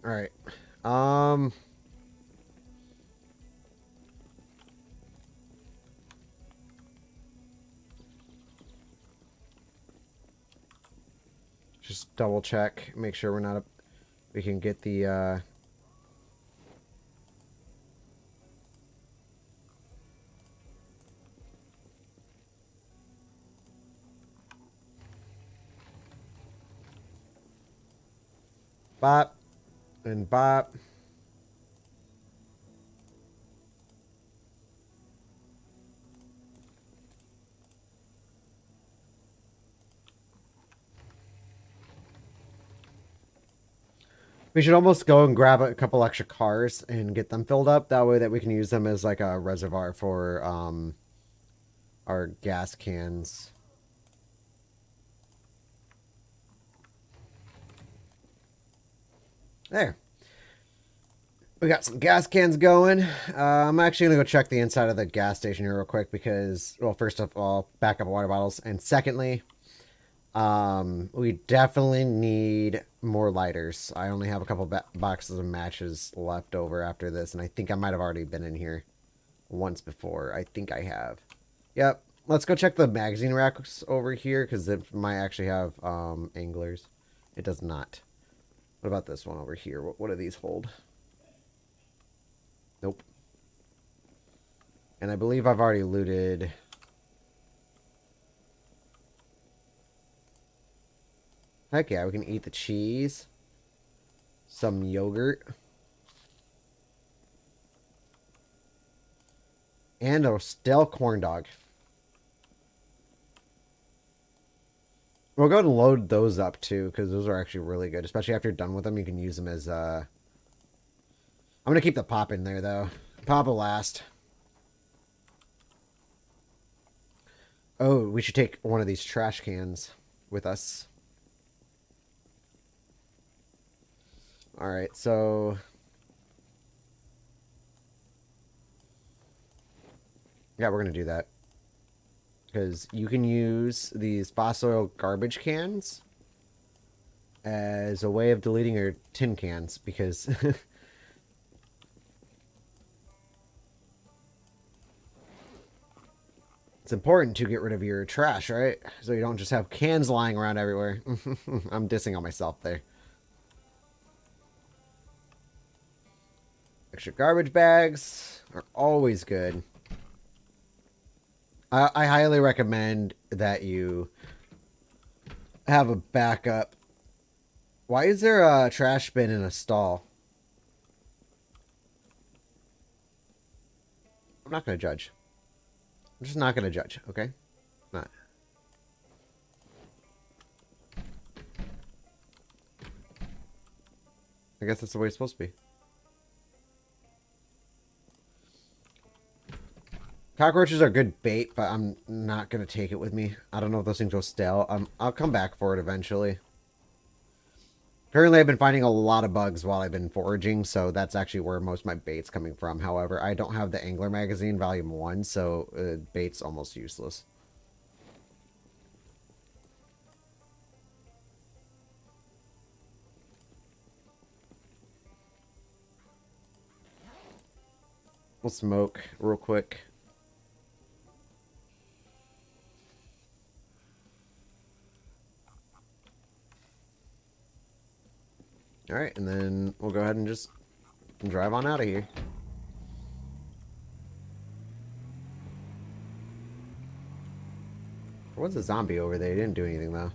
Alright. Just double check. Make sure we're not... We can get the... Bop. And bop. We should almost go and grab a couple extra cars and get them filled up. That way that we can use them as like a reservoir for our gas cans. There. We got some gas cans going. I'm actually going to go check the inside of the gas station here real quick because, well, first of all, back up water bottles. And secondly, we definitely need more lighters. I only have a couple boxes of matches left over after this, and I think I might have already been in here once before. I think I have. Yep. Let's go check the magazine racks over here because it might actually have anglers. It does not. What about this one over here? What do these hold? Nope. And I believe I've already looted. Heck yeah, we can eat the cheese. Some yogurt. And a stale corn dog. We'll go and load those up too, because those are actually really good. Especially after you're done with them, you can use them as I'm gonna keep the pop in there though. Pop will last. Oh, we should take one of these trash cans with us. Alright, so yeah, we're gonna do that. Because you can use these fossil oil garbage cans as a way of deleting your tin cans, because it's important to get rid of your trash, right? So you don't just have cans lying around everywhere. I'm dissing on myself there. Extra garbage bags are always good. I highly recommend that you have a backup. Why is there a trash bin in a stall? I'm not going to judge. I'm just not going to judge, okay? Not. I guess that's the way it's supposed to be. Cockroaches are good bait, but I'm not going to take it with me. I don't know if those things go stale. I'll come back for it eventually. Currently, I've been finding a lot of bugs while I've been foraging, so that's actually where most of my bait's coming from. However, I don't have the Angler Magazine Volume 1, so bait's almost useless. We'll smoke real quick. Alright, and then we'll go ahead and just drive on out of here. There was a zombie over there. He didn't do anything, though.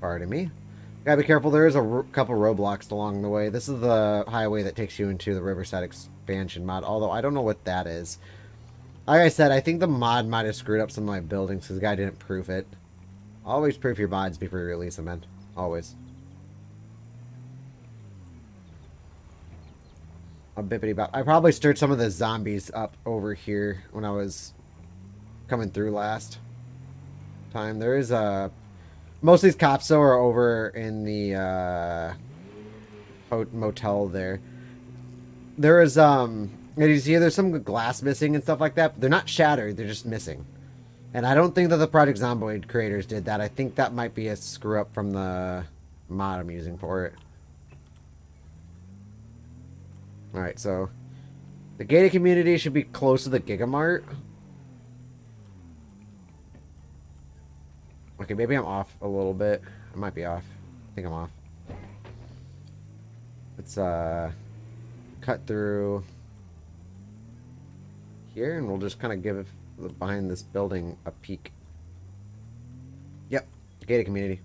Pardon me. Gotta be careful. There is a couple roadblocks along the way. This is the highway that takes you into the Riverside expansion mod, although I don't know what that is. Like I said, I think the mod might have screwed up some of my buildings because the guy didn't proof it. Always proof your mods before you release them, man. Always. A bippity bop. I probably stirred some of the zombies up over here when I was coming through last time. There is a... Most of these cops, though, are over in the motel there. There is, you see, there's some glass missing and stuff like that, but they're not shattered, they're just missing. And I don't think that the Project Zomboid creators did that. I think that might be a screw-up from the mod I'm using for it. Alright, so the gated community should be close to the Gigamart. Okay, maybe I'm off a little bit. I might be off. I think I'm off. Let's cut through here, and we'll just kind of give behind this building a peek. Yep, gated community.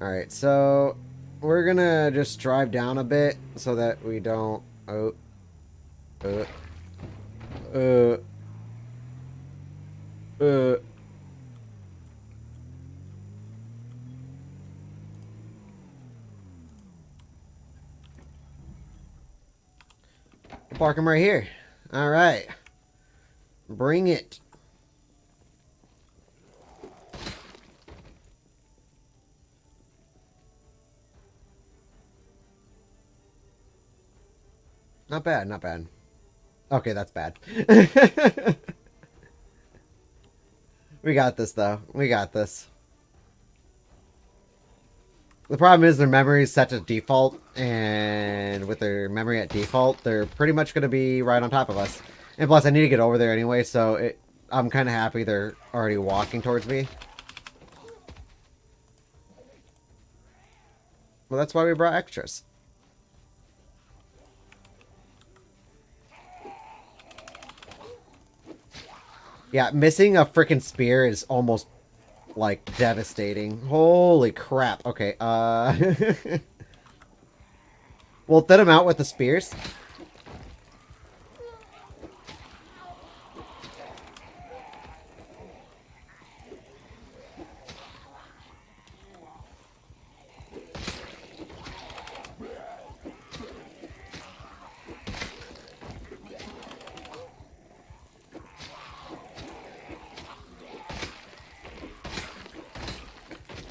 Alright, so we're gonna just drive down a bit so that we don't... Park him right here. All right. Bring it. Not bad, not bad. Okay, that's bad. We got this, though. We got this. The problem is their memory is set to default, and with their memory at default, they're pretty much going to be right on top of us. And plus, I need to get over there anyway, so I'm kind of happy they're already walking towards me. Well, that's why we brought extras. Yeah, missing a freaking spear is almost, like, devastating. Holy crap. Okay, we'll thin them out with the spears.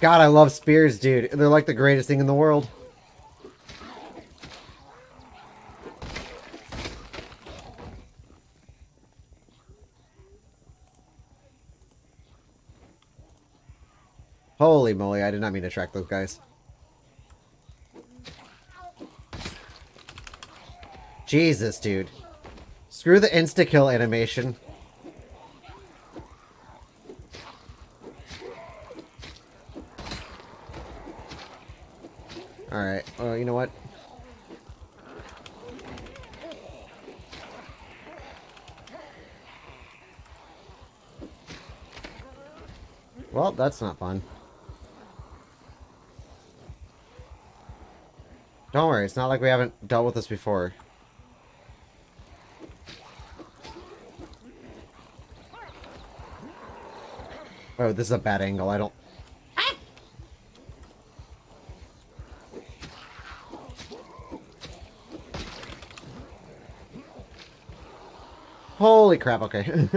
God, I love spears, dude. They're like the greatest thing in the world. Holy moly, I did not mean to track those guys. Jesus, dude. Screw the insta-kill animation. Alright, you know what? Well, that's not fun. Don't worry, it's not like we haven't dealt with this before. Oh, this is a bad angle, I don't... Holy crap, okay.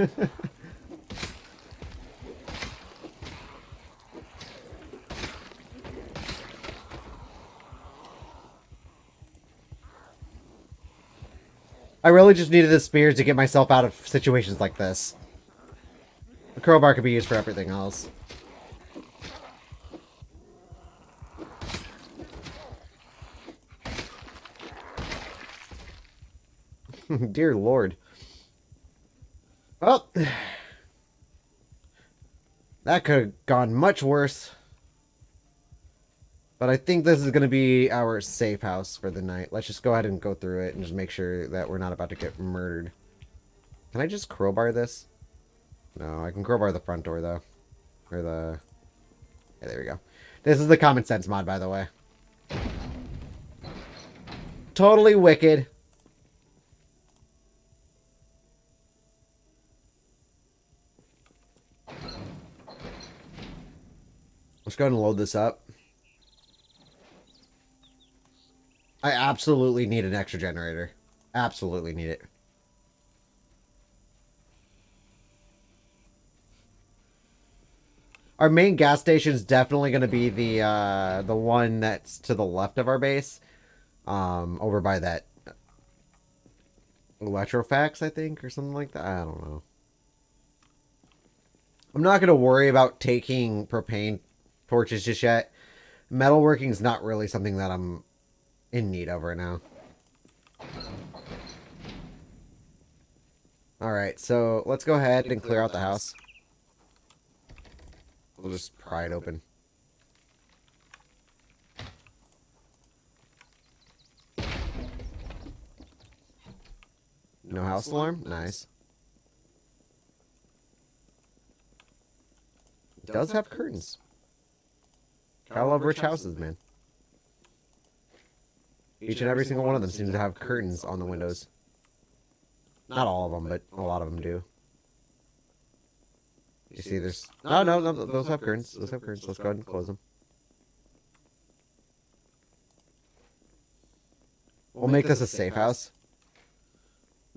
I really just needed the spears to get myself out of situations like this. The crowbar could be used for everything else. Dear Lord. Well, that could have gone much worse. But I think this is going to be our safe house for the night. Let's just go ahead and go through it and just make sure that we're not about to get murdered. Can I just crowbar this? No, I can crowbar the front door, though. Or the... Yeah, there we go. This is the common sense mod, by the way. Totally wicked. Let's go ahead and load this up. I absolutely need an extra generator. Absolutely need it. Our main gas station is definitely going to be the one that's to the left of our base. Over by that Electrofax, I think, or something like that. I don't know. I'm not going to worry about taking propane torches just yet. Metalworking is not really something that I'm in need of right now. Alright, so let's go ahead and clear out the house. We'll just pry it open. No house alarm? Nice. It does have curtains. I love rich houses, man. Each and every single one of them seems to have curtains on the windows. Not all of them, but a lot of them do. You see, there's... No, those have curtains. Those have curtains. Let's go ahead and close them. We'll make this a safe house.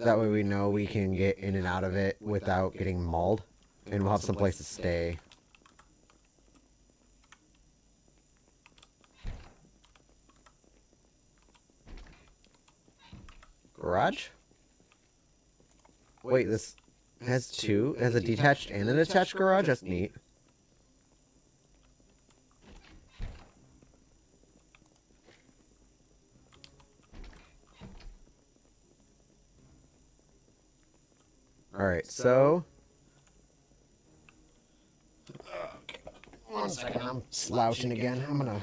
That way we know we can get in and out of it without getting mauled. And we'll have some place to stay. Garage? Wait, this has two? It has a detached and an attached garage? That's neat. Alright, so... One second, I'm slouching again. I'm gonna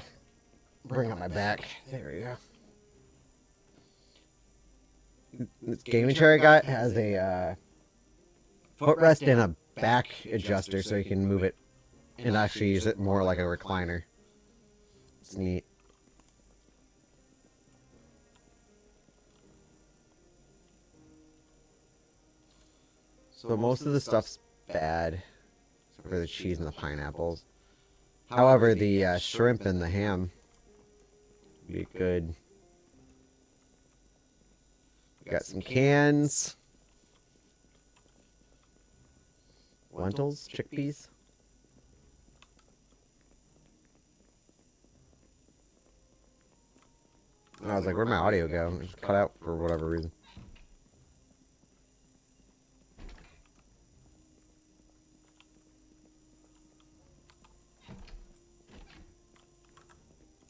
bring up my back. There we go. This gaming chair I got has a footrest and a back adjuster so you can move it and actually use it more like a recliner. It's neat. So most of the stuff's bad, except for the cheese and the pineapples. However, the shrimp and the ham would be good. We got some cans. Lentils, chickpeas. I was like, where'd my audio go? It just cut out for whatever reason.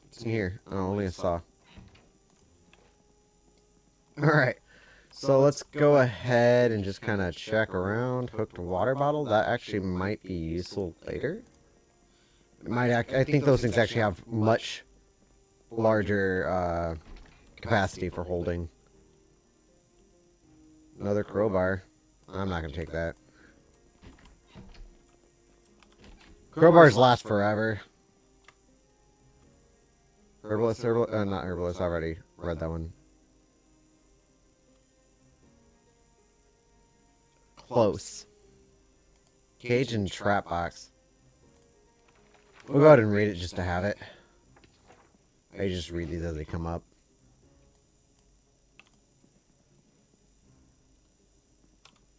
What's in here? Oh, only a saw. Alright. So let's go ahead and just kind of check around. Hooked water bottle. That actually might be useful later. It might I think those things actually have much larger capacity for holding. Another crowbar. I'm not going to take that. Crowbars last forever. Herbalist, not herbalist. I already read that one. Close. Cage and trap box. We'll go ahead and read it just to have it. I just read these as they come up.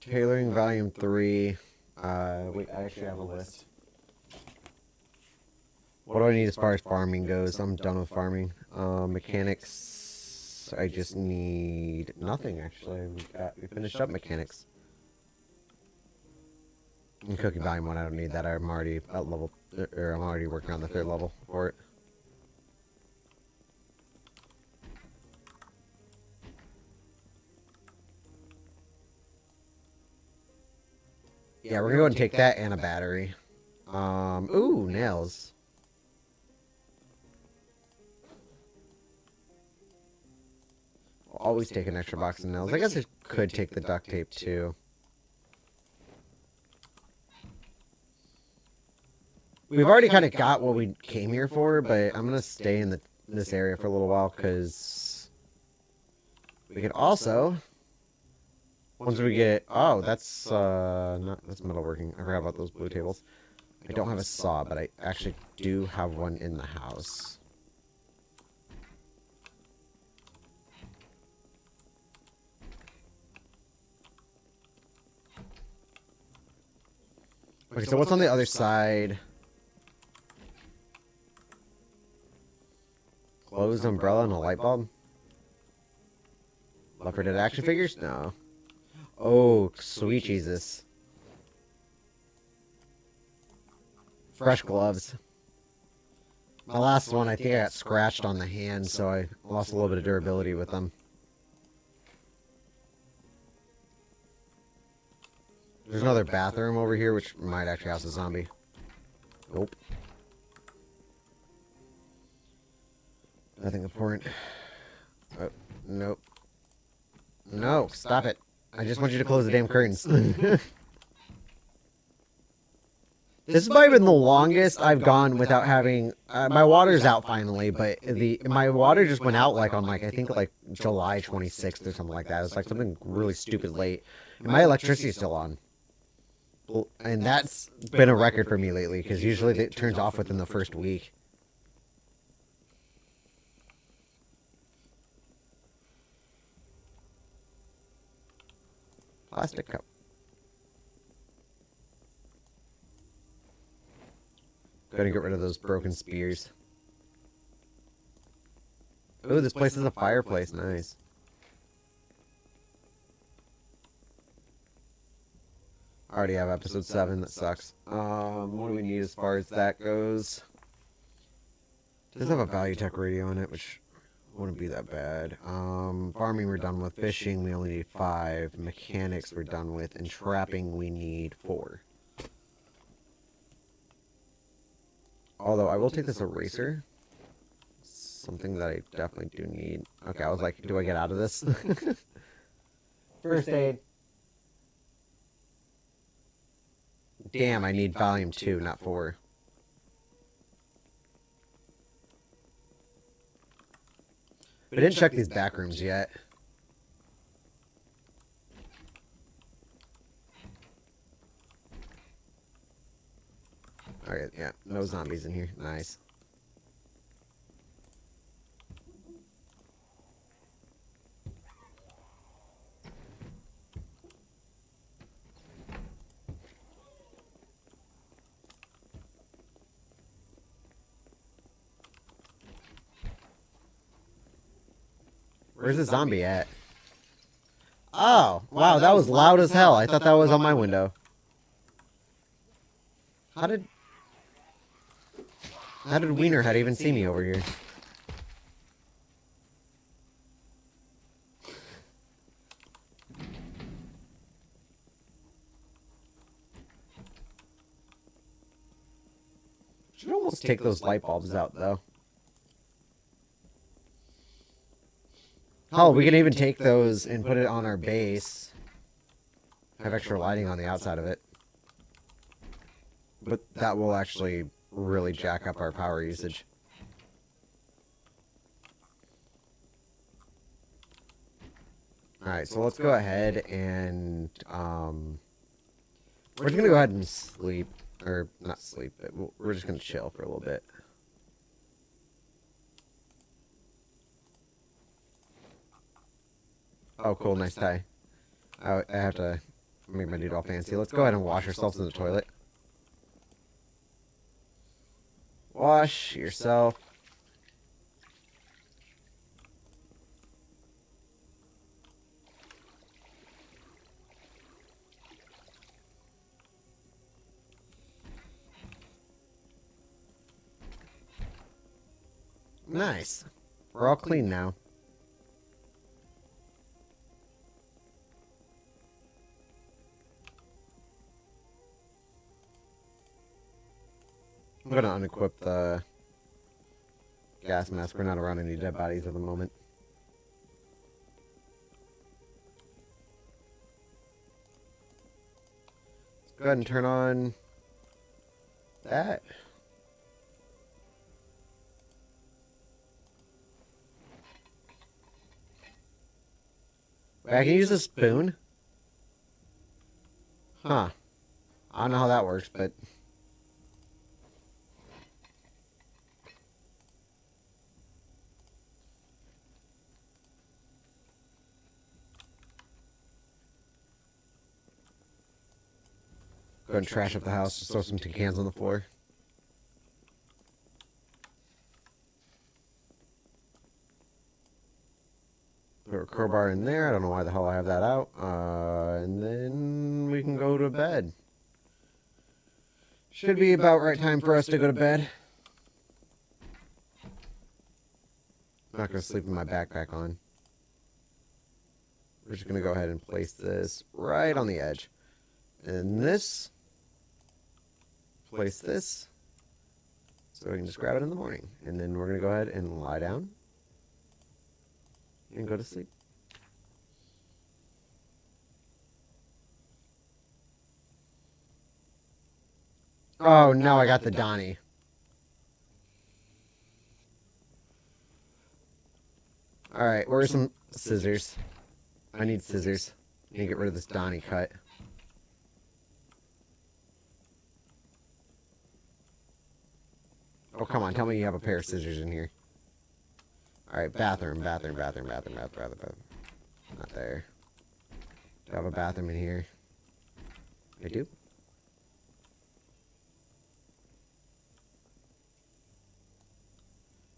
Tailoring Volume 3. Wait, I actually have a list. What do I need as far as farming goes? I'm done with farming. Mechanics. I just need nothing, actually. We finished up mechanics. In Cooking Volume 1, I don't need that. I'm already at level, or I'm already working on the 3rd level for it. Yeah, we're gonna go and take that and a battery. Ooh, nails. I'll always take an extra box of nails. I guess I could take the duct tape too. We've already kind of got what we came here for, but I'm gonna stay in this area for a little while because we can also, once we get, oh, that's that's metalworking. I forgot about those blue tables. I don't have a saw, but I actually do have one in the house. Okay, so what's on the other side? Closed umbrella and a light bulb? Left for dead action figures? No. Oh, sweet Jesus. Fresh gloves. My last one, I think I got scratched on the hand, so I lost a little bit of durability with them. There's another bathroom over here, which might actually house a zombie. Nope. Nothing important. Oh, nope. No, stop it. I just want you to close the damn curtains. This has probably been the longest I've gone without having... my water's out finally, but my water just went out like on I think like July 26th or something like that. It's like something really stupid late. And my electricity is still on. And that's been a record for me lately, because usually it turns off within the first week. Plastic cup. Gotta get rid of those broken spears. Ooh, this place is a fireplace. Nice. I already have episode 7. That sucks. What do we need as far as that goes? It does have a value tech radio on it, which wouldn't be that bad. Farming we're done with. Fishing we only need 5. Mechanics we're done with. And trapping we need 4. Although I will take this eraser. Something that I definitely do need. Okay, I was like, do I get out of this? First aid. Damn, I need volume 2, not 4. We didn't check these back rooms yet. Alright, yeah, no zombies in here. Nice. Where's the zombie at? Oh, wow, that was loud as hell. I thought that was on my window. How did Wienerhead even see me over here? Should almost take those light bulbs out, though. Oh, we can even take those and put it on our base. Have extra lighting on the outside of it. But that will actually really jack up our power usage. Alright, so let's go ahead and, we're just gonna go ahead and sleep. Or, not sleep, but we're just gonna chill for a little bit. Oh, cool, nice tie. I have to make my dude all fancy. Let's go ahead and wash ourselves in the toilet. Wash yourself. Nice. We're all clean now. I'm gonna unequip the gas mask. We're not around any dead bodies at the moment. Let's go ahead and turn on that. Wait, I can use a spoon? Huh. I don't know how that works, but... Go ahead and trash up the house. Just throw some tin cans on the floor. Throw a crowbar in there. I don't know why the hell I have that out. And then we can go to bed. Should be about right time for us to go to bed. I'm not going to sleep with my backpack on. We're just going to go ahead and place this right on the edge. And this... Place this. So we can just grab it in the morning. And then we're going to go ahead and lie down. And go to sleep. Oh, no, I got the Donnie. Alright, where's some scissors? I need scissors. I need to get rid of this Donnie cut. Oh, come on, tell me you have a pair of scissors in here. Alright, bathroom. Not there. Do I have a bathroom in here? I do.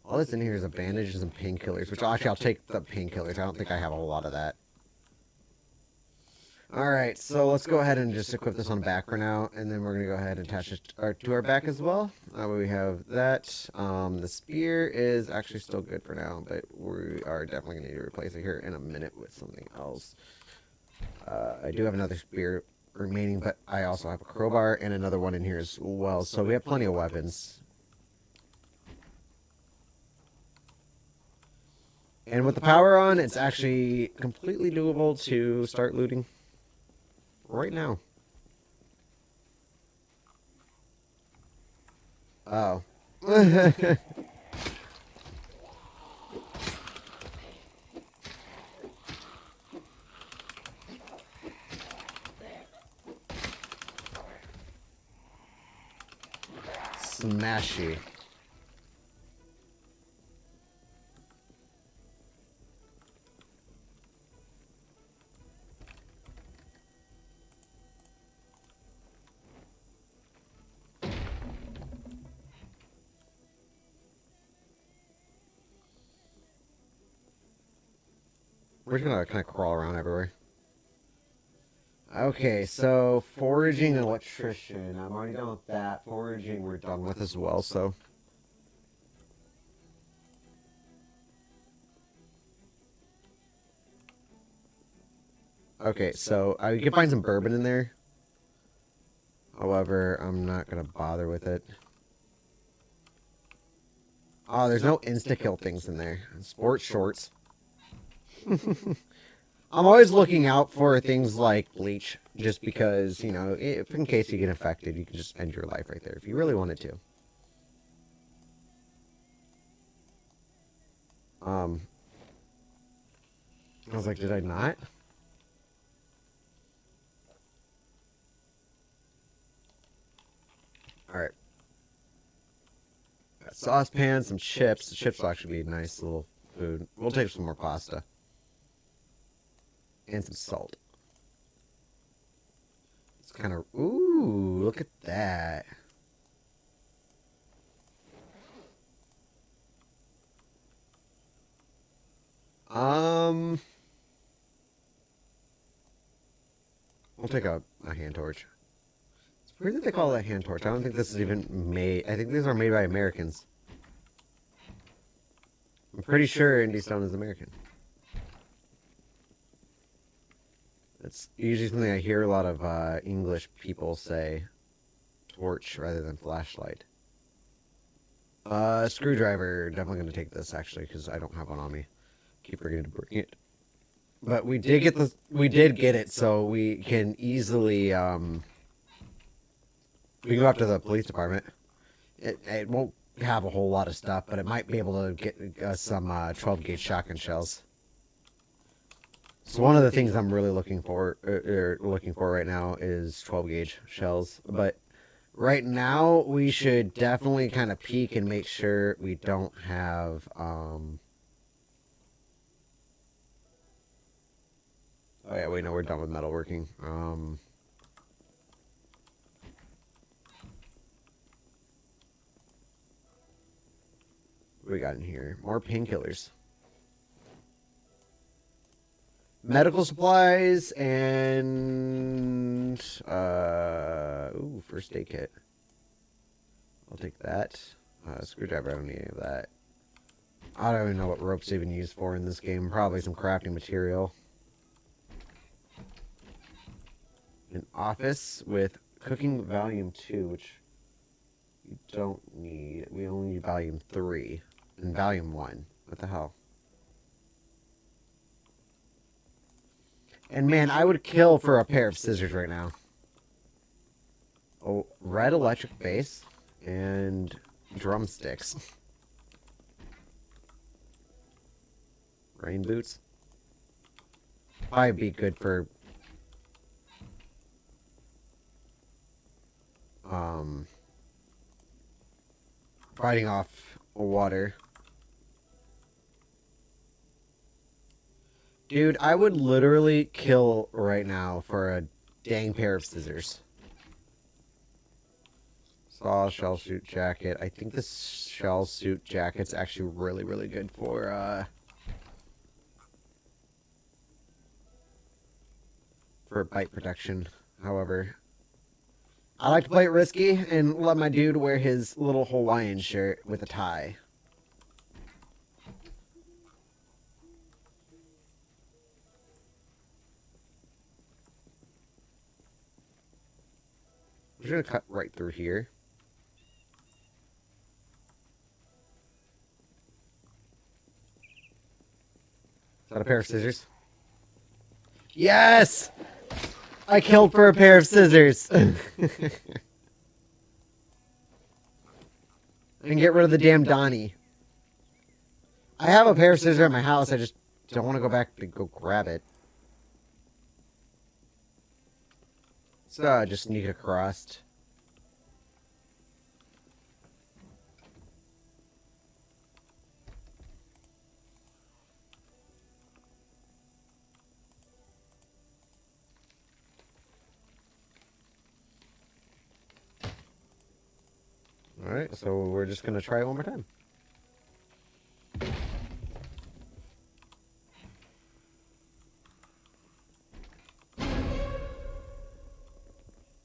All that's in here is a bandages and painkillers, which actually I'll take the painkillers. I don't think I have a whole lot of that. Alright, so let's go ahead and just equip this on back for now, and then we're going to go ahead and attach it to our back as well. We have that. The spear is actually still good for now, but we are definitely going to need to replace it here in a minute with something else. I do have another spear remaining, but I also have a crowbar and another one in here as well, so we have plenty of weapons. And with the power on, it's actually completely doable to start looting right now. Oh. Smashy. We're just gonna kind of crawl around everywhere. Okay, so foraging and electrician. I'm already done with that. Foraging we're done with as well, so. Okay, so you can find some bourbon in there. However, I'm not gonna bother with it. Oh, there's no insta-kill things in there. Sport shorts. I'm always looking out for things like bleach, just because, you know, if in case you get infected, you can just end your life right there if you really wanted to. I was like, did I not? Alright. Got saucepan, some chips. The chips will actually be a nice little food. We'll take some more pasta. And some salt. It's kind of... Ooh, look at that. We'll take a hand torch. It's weird that they call it a hand torch. I don't think this is even made... I think these are made by Americans. I'm pretty sure Indie Stone is American. It's usually something I hear a lot of English people say. Torch rather than flashlight. Screwdriver. Definitely going to take this, actually, because I don't have one on me. Keep forgetting to bring it. But we did get the... We did get it, so we can easily... we can go up to the police department. It won't have a whole lot of stuff, but it might be able to get some 12-gauge shotgun shells. So one of the things I'm really looking for right now is 12-gauge shells. But right now, we should definitely kind of peek and make sure we don't have... Oh yeah, wait, no, we're done with metalworking. What we got in here? More painkillers. Medical supplies and ooh, first aid kit. I'll take that. Screwdriver, I don't need any of that. I don't even know what rope's even used for in this game. Probably some crafting material. An office with cooking volume 2, which you don't need. We only need volume 3 and volume 1. What the hell? And man, I would kill for a pair of scissors right now. Oh, red electric bass and drumsticks. Rain boots. Probably be good for fighting off water. Dude, I would literally kill right now for a dang pair of scissors. Saw shell suit jacket. I think this shell suit jacket's actually really, really good for bite protection. However, I like to play it risky and let my dude wear his little Hawaiian shirt with a tie. I'm just gonna cut right through here. Is that a pair of scissors? Yes! I killed for a pair of scissors. And get rid of the damn Donnie. I have a pair of scissors at my house. I just don't want to go back to go grab it. So I just sneak across. Alright, so we're just going to try it one more time.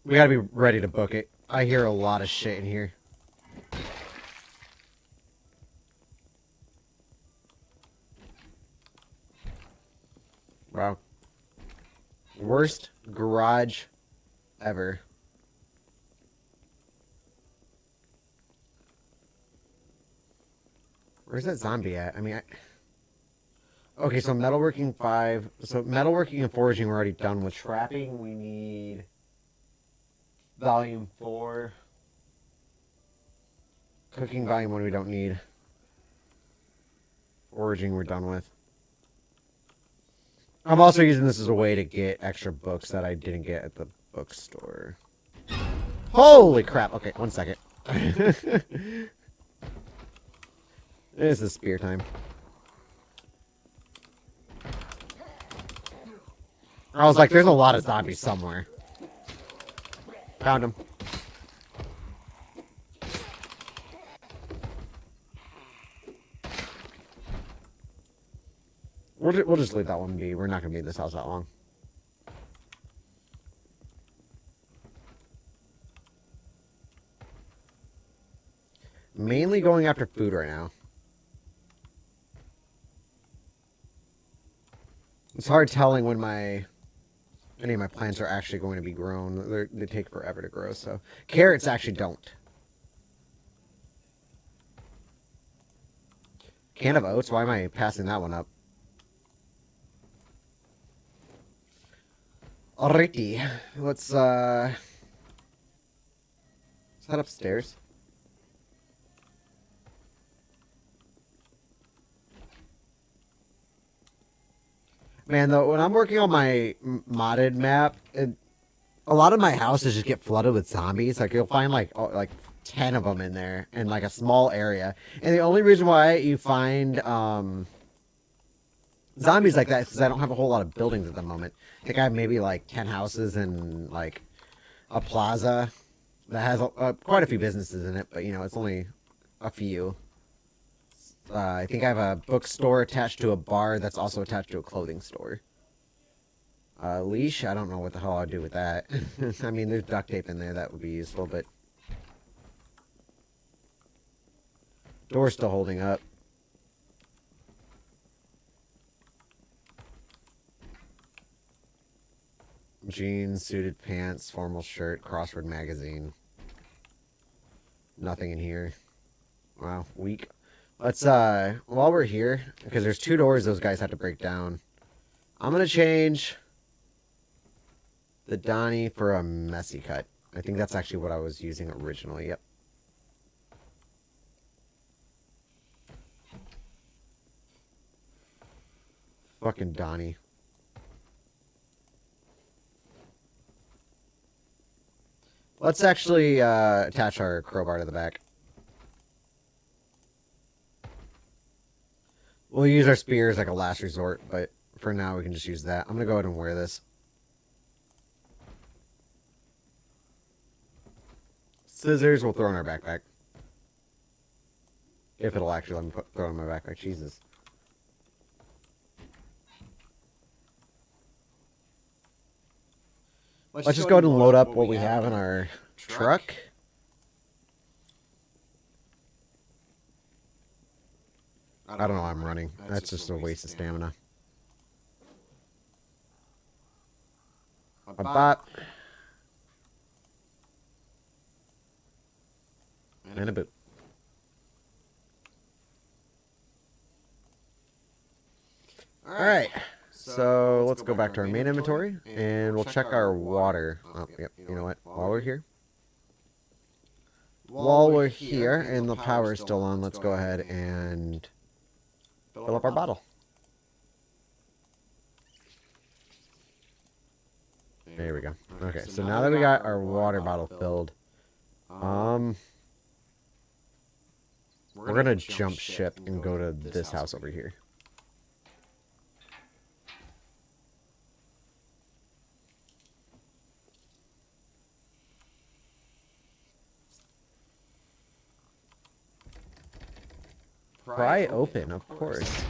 We gotta be ready to book it. I hear a lot of shit in here. Wow. Worst garage ever. Where's that zombie at? I mean, okay, so metalworking 5. So metalworking and foraging we're already done with. Trapping, we need volume 4. Cooking volume 1 we don't need. Foraging we're done with. I'm also using this as a way to get extra books that I didn't get at the bookstore. Holy crap! Okay, 1 second. This is spear time. I was like, there's a lot of zombies somewhere. Found him. We'll just leave that one be. We're not going to be in this house that long. Mainly going after food right now. It's hard telling when any of my plants are actually going to be grown. They take forever to grow, so. Carrots actually don't. Can of oats? Why am I passing that one up? Alrighty. Let's head upstairs. Man, though, when I'm working on my modded map, a lot of my houses just get flooded with zombies. Like, you'll find, like 10 of them in there in, like, a small area. And the only reason why you find, zombies like that is because I don't have a whole lot of buildings at the moment. I think I have maybe, like, 10 houses and, like, a plaza that has quite a few businesses in it. But, you know, it's only a few. I think I have a bookstore attached to a bar that's also attached to a clothing store. Leash? I don't know what the hell I'd do with that. I mean, there's duct tape in there that would be useful, but... Door's still holding up. Jeans, suited pants, formal shirt, crossword magazine. Nothing in here. Wow, weak. Let's, while we're here, because there's 2 doors those guys have to break down, I'm gonna change the Donnie for a messy cut. I think that's actually what I was using originally, yep. Fucking Donnie. Let's actually, attach our crowbar to the back. We'll use our spears like a last resort, but for now, we can just use that. I'm going to go ahead and wear this. Scissors we'll throw in our backpack. If it'll actually let me throw it in my backpack. Jesus. Let's just go ahead and load up what we have in our truck. I don't know why I'm running. That's just a waste of stamina. A bot. And a boot. Alright. So let's go back to our main inventory and we'll check our water. Oh, yep. You know what? While we're here and the power is still on, let's go ahead and fill up our bottle. There we go. Okay, so now that we got our water bottle filled, we're gonna jump ship and go to this house over here. Pry open, of course.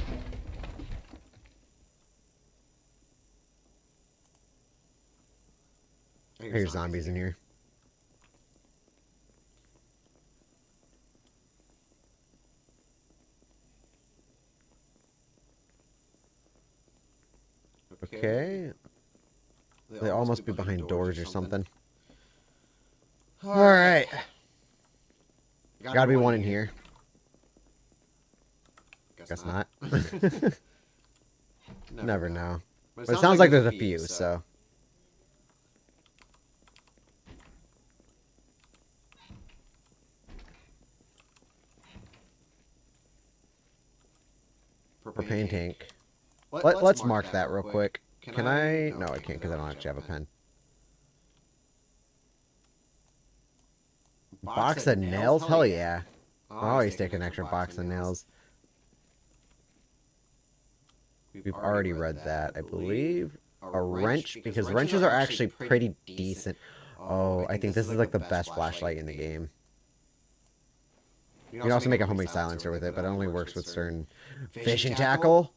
Here's zombies in here. Okay. They all must be behind doors or something. Alright. Gotta be one in here. Guess not. Never know. But it sounds like there's a few, so. Propane tank. Let's mark that real quick. Can I? No, I can't because I don't actually have a pen. Box of nails? Hell yeah. I'll always take an extra box of nails. We've already read that, I believe. A wrench, because wrenches are actually pretty decent. Oh, I think this is like the best flashlight in the game. You can also make a homemade silencer with it, but it only works with certain fishing tackle.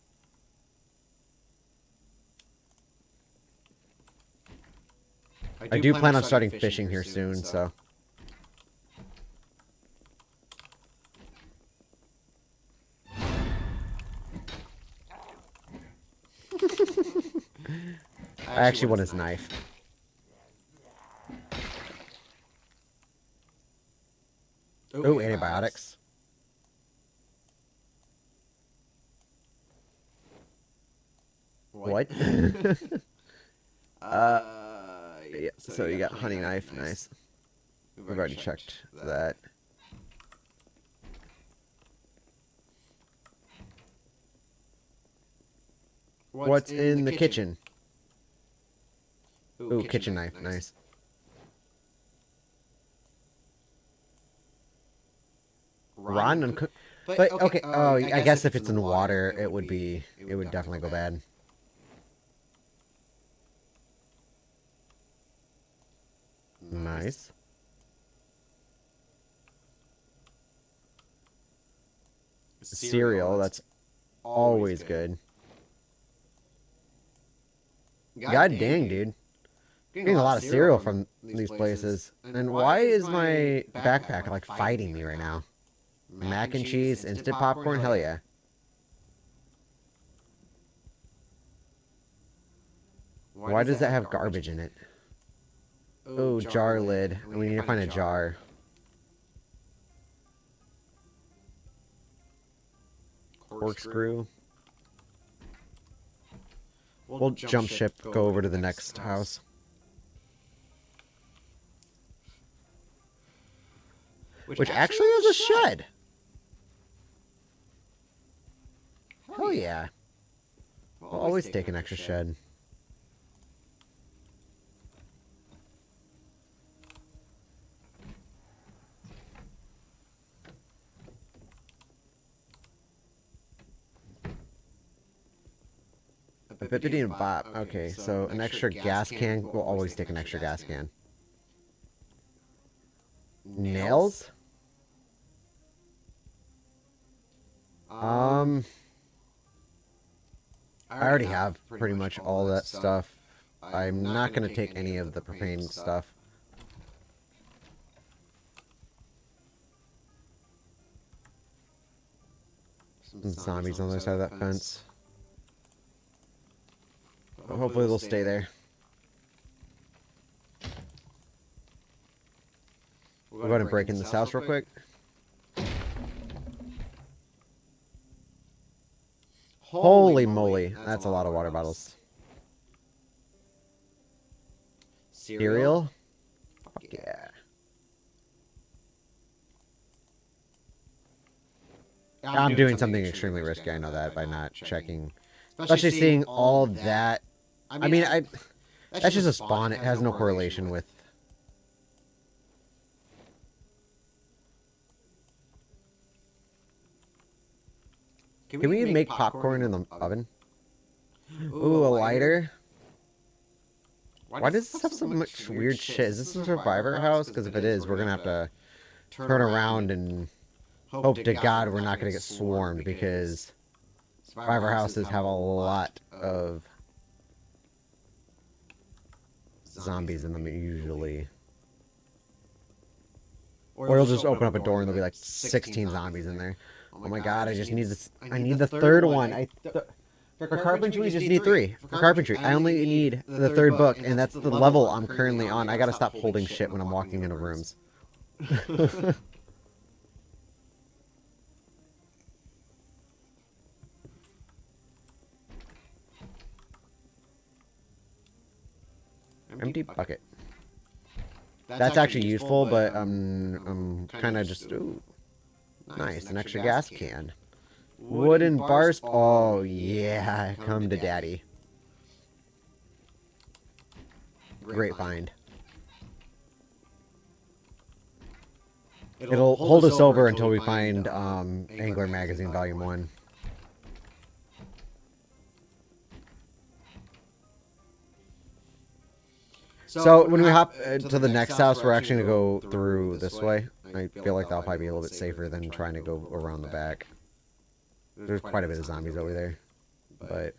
I do plan on starting fishing here soon, so. I actually want his knife. Oh, antibiotics. What? Yeah, so you got hunting knife, nice. We've already checked that. What's in the kitchen? Ooh, kitchen knife, nice. Rotten uncooked. But okay, oh, I guess if it's in water, it would definitely go bad. Nice. Cereal, that's always good. God dang, dude. Getting a lot of cereal from these places. And why is my backpack like fighting me right now? Mac and cheese, instant popcorn, hell yeah. Why does that have garbage in it? Oh, jar lid. We need to find a jar. Corkscrew. We'll jump ship, go over to the next house. Which actually is a shed. Hell yeah. We'll always take an extra shed. Bippity and Bop. Okay, so an extra gas can. We'll always take an extra gas can. Nails? I already have pretty much all that stuff. I'm not going to take any of the propane stuff. Some zombies on the other side of that fence. But hopefully they'll stay there. We'll go ahead and break in this house real quick. Holy moly, that's a lot of water bottles. Cereal? Fuck yeah. I'm doing something extremely risky, I know that, by not checking. Especially seeing all of that. I mean, that's just a spawn. It has no correlation with... Can we make popcorn in the oven? Ooh, a lighter? Why does this have so much weird shit? Is this a survivor house? Because if it is, we're going to have to turn around and hope to God we're not going to get swarmed, because survivor houses have a lot of zombies in them usually. Or you'll just open up a door and there'll be like 16 zombies in there. Oh my God, I just need this. I need the third one. For carpentry, we just need 3. For carpentry, I only need the 3rd book, and that's the level I'm currently on. I gotta stop holding shit when I'm walking into rooms. Empty bucket. That's actually useful, but I'm kind of just... Ooh, nice, an extra gas can. Wooden bars. Oh, yeah. Come to daddy. Great find. It'll hold us over until we find Angler Magazine Volume 1. So when we hop to the next house, we're actually going to go through this way. I feel like that'll probably be a little bit safer than trying to go around the back. There's quite a bit of zombies over there, but...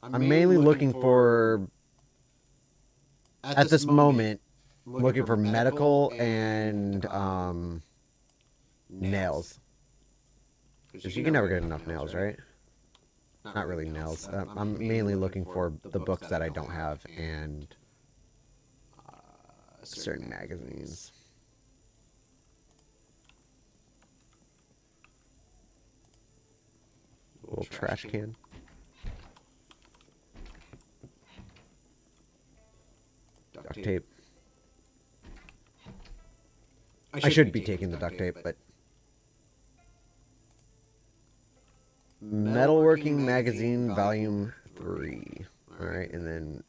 I'm mainly looking for... At this moment, looking for medical and nails. Because you can never get enough nails, right? Not really nails. I'm mainly looking for the books that I don't have and certain magazines. A little trash can. Duct tape. I should be taking the duct tape, but... Metalworking Magazine Volume 3. Alright, and then...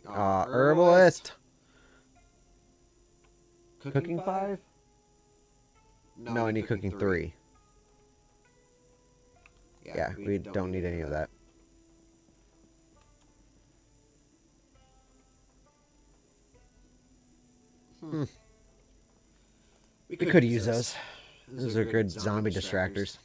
Herbalist! Cooking 5? No, I need cooking 3. Yeah, we don't need any of that. We could use those. Those are good zombie distractors.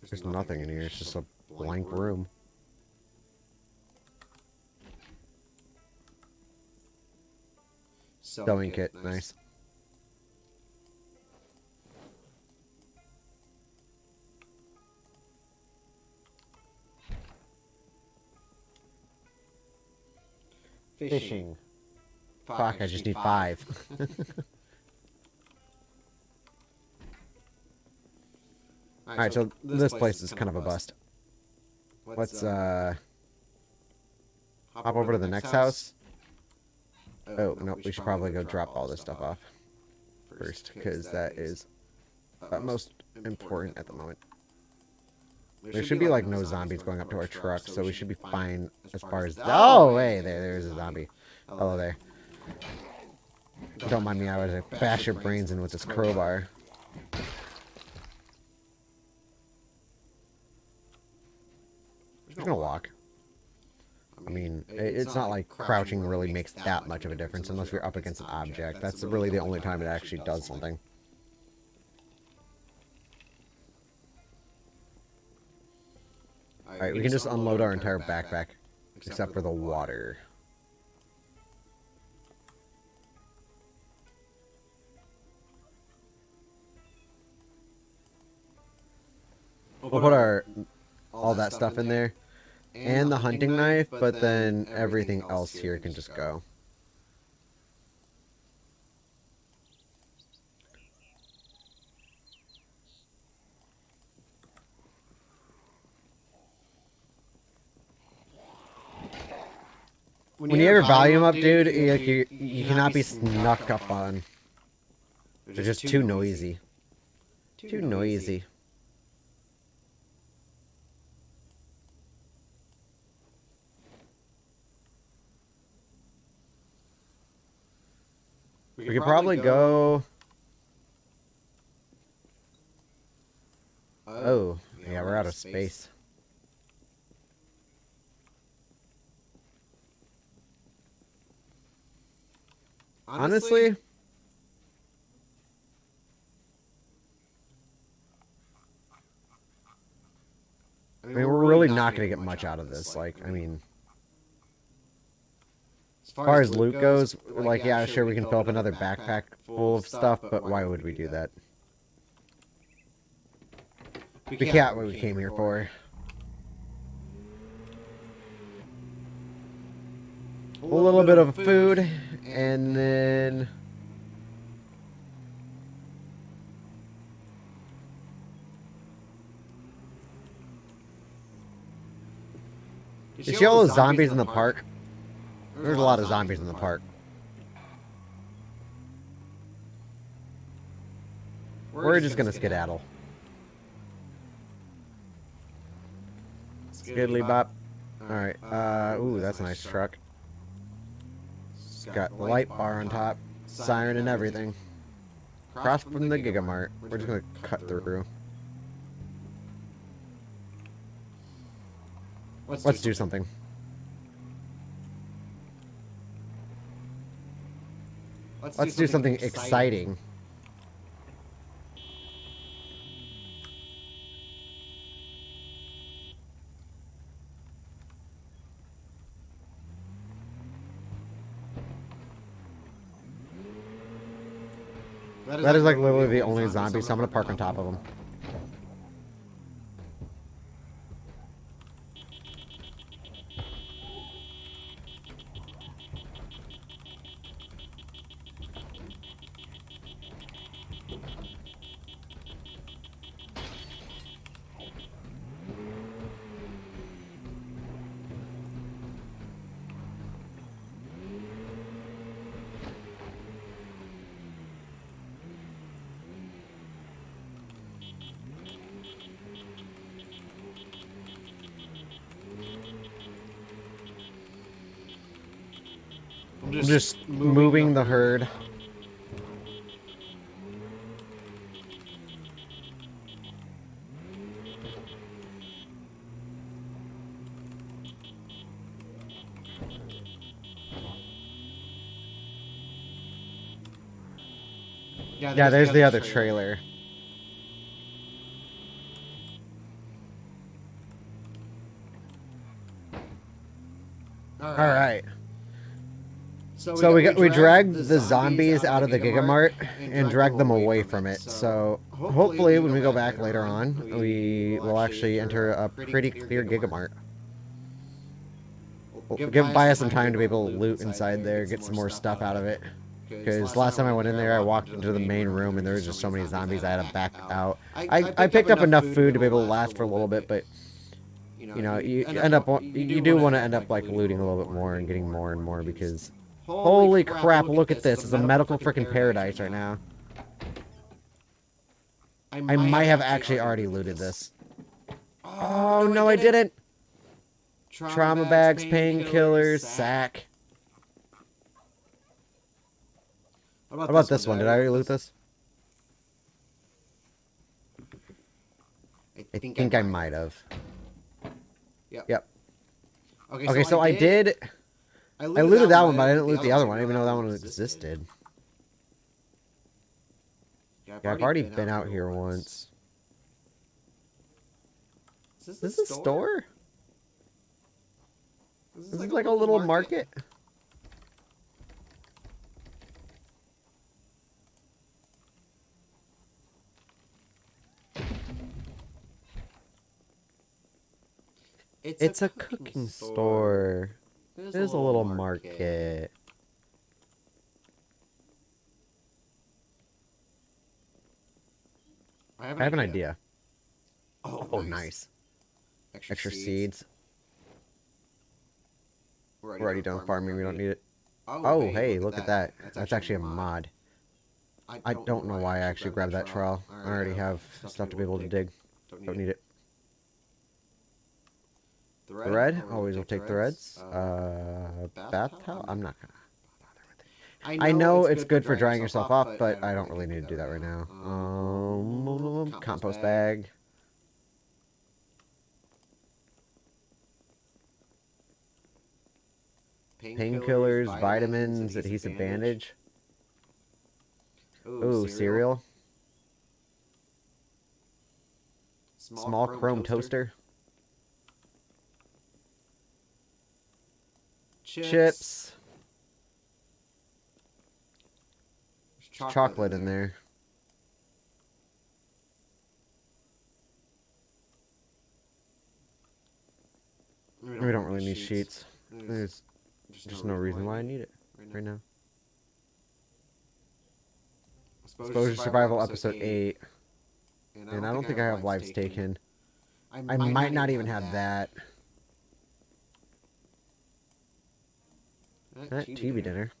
There's nothing in here, it's just a blank room. Sewing kit, nice. Fishing. Fuck, I just need 5. Alright, so this place is kind of a bust. Let's hop over to the next house. Oh, no, we should probably go drop all this stuff off first, because that is most important at the moment. There should be, like, no zombies going up to our truck, so we should be fine as far as... Oh, hey, there's a zombie. Hello there. Don't mind me, I was to bash your brains in with this crowbar. We're gonna walk. I mean, it's not like crouching really makes that much of a difference unless you're up against an object. That's really the only time it actually does something. Alright, we can just unload our entire backpack, except for the water. We'll put all that stuff in there. And the hunting knife, but then everything else here can just go. When you have your volume up, dude, you cannot be snuck up on. They're just too noisy. Too noisy. We could probably go... Oh, yeah, we're out of space. Honestly, I mean, we're really not going to get much out of this. Like, I mean, as far as loot goes, like, yeah, sure, we can fill up another backpack full of stuff, but why would we do that? We got what we came here for. A little bit of food, and then... You see all those zombies in the park? There's a lot of zombies in the park. We're just gonna skedaddle. Skiddly bop. Alright, ooh, that's a nice truck. It's got the light bar on top, siren and everything. Across from the Gigamart. We're just gonna cut through. Let's do something. Let's do something exciting. That is like literally the only zombie, so I'm gonna park on top of him. I'm just moving the herd. Yeah, there's the other trailer. All right. So we dragged the zombies out of the Gigamart and dragged them away from it. So hopefully when we go back later on, we will actually enter a pretty clear Gigamart. Buy us some time to be able to loot inside there, get some more stuff out of it. Because last time I went in there, I walked into the main room and there was just so many zombies I had to back out. I picked up enough food to be able to last for a little bit, but you end up you do want to end up like looting a little bit more and getting more and more because holy crap, look at this. It's a medical freaking paradise right now. I might have actually already looted this. Oh no, I didn't. Trauma bags, painkillers, sack. How about this one? Did I already loot this? I think I might have. Yep. Okay, so I did. I looted that one, but I didn't loot the other one. I didn't even know that one existed. Yeah, I've already been out here once. Is this a store? Is this like a little market? It's a cooking store. It is a little market. I have an idea. Oh, nice. Extra seeds. We're already done farming. We don't need it. Oh, hey, look at that. That's actually a mod. I don't know why I actually grabbed that trowel. I already have stuff to be able to dig. Don't need it. Thread? Always will take threads. Bath towel? I'm not gonna bother with it. I know it's good for drying yourself off, but I don't really need to do that right now. Compost bag. Painkillers, vitamins, adhesive bandage. Ooh, cereal. Small chrome toaster. Chips. There's chocolate in there. We don't really need sheets. There's just no reason why I need it right now. Exposure Survival Episode 8. And I don't think I have lives taken. I might not even have that. TV dinner.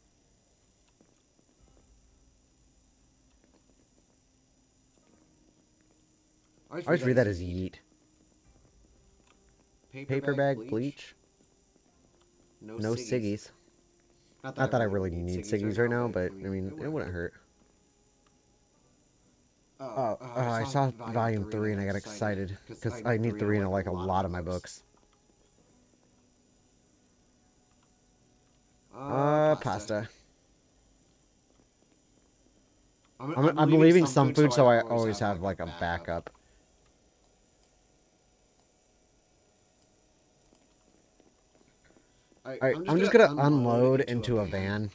I always read that as yeet. Paper bag, bleach. No ciggies. Not that I really need ciggies right now, but I mean, it wouldn't hurt. I saw Volume 3 and I got excited because I need 3 in like a lot of my books. Pasta. I'm leaving some food so I always have like a backup. Alright, I'm just gonna unload into a van.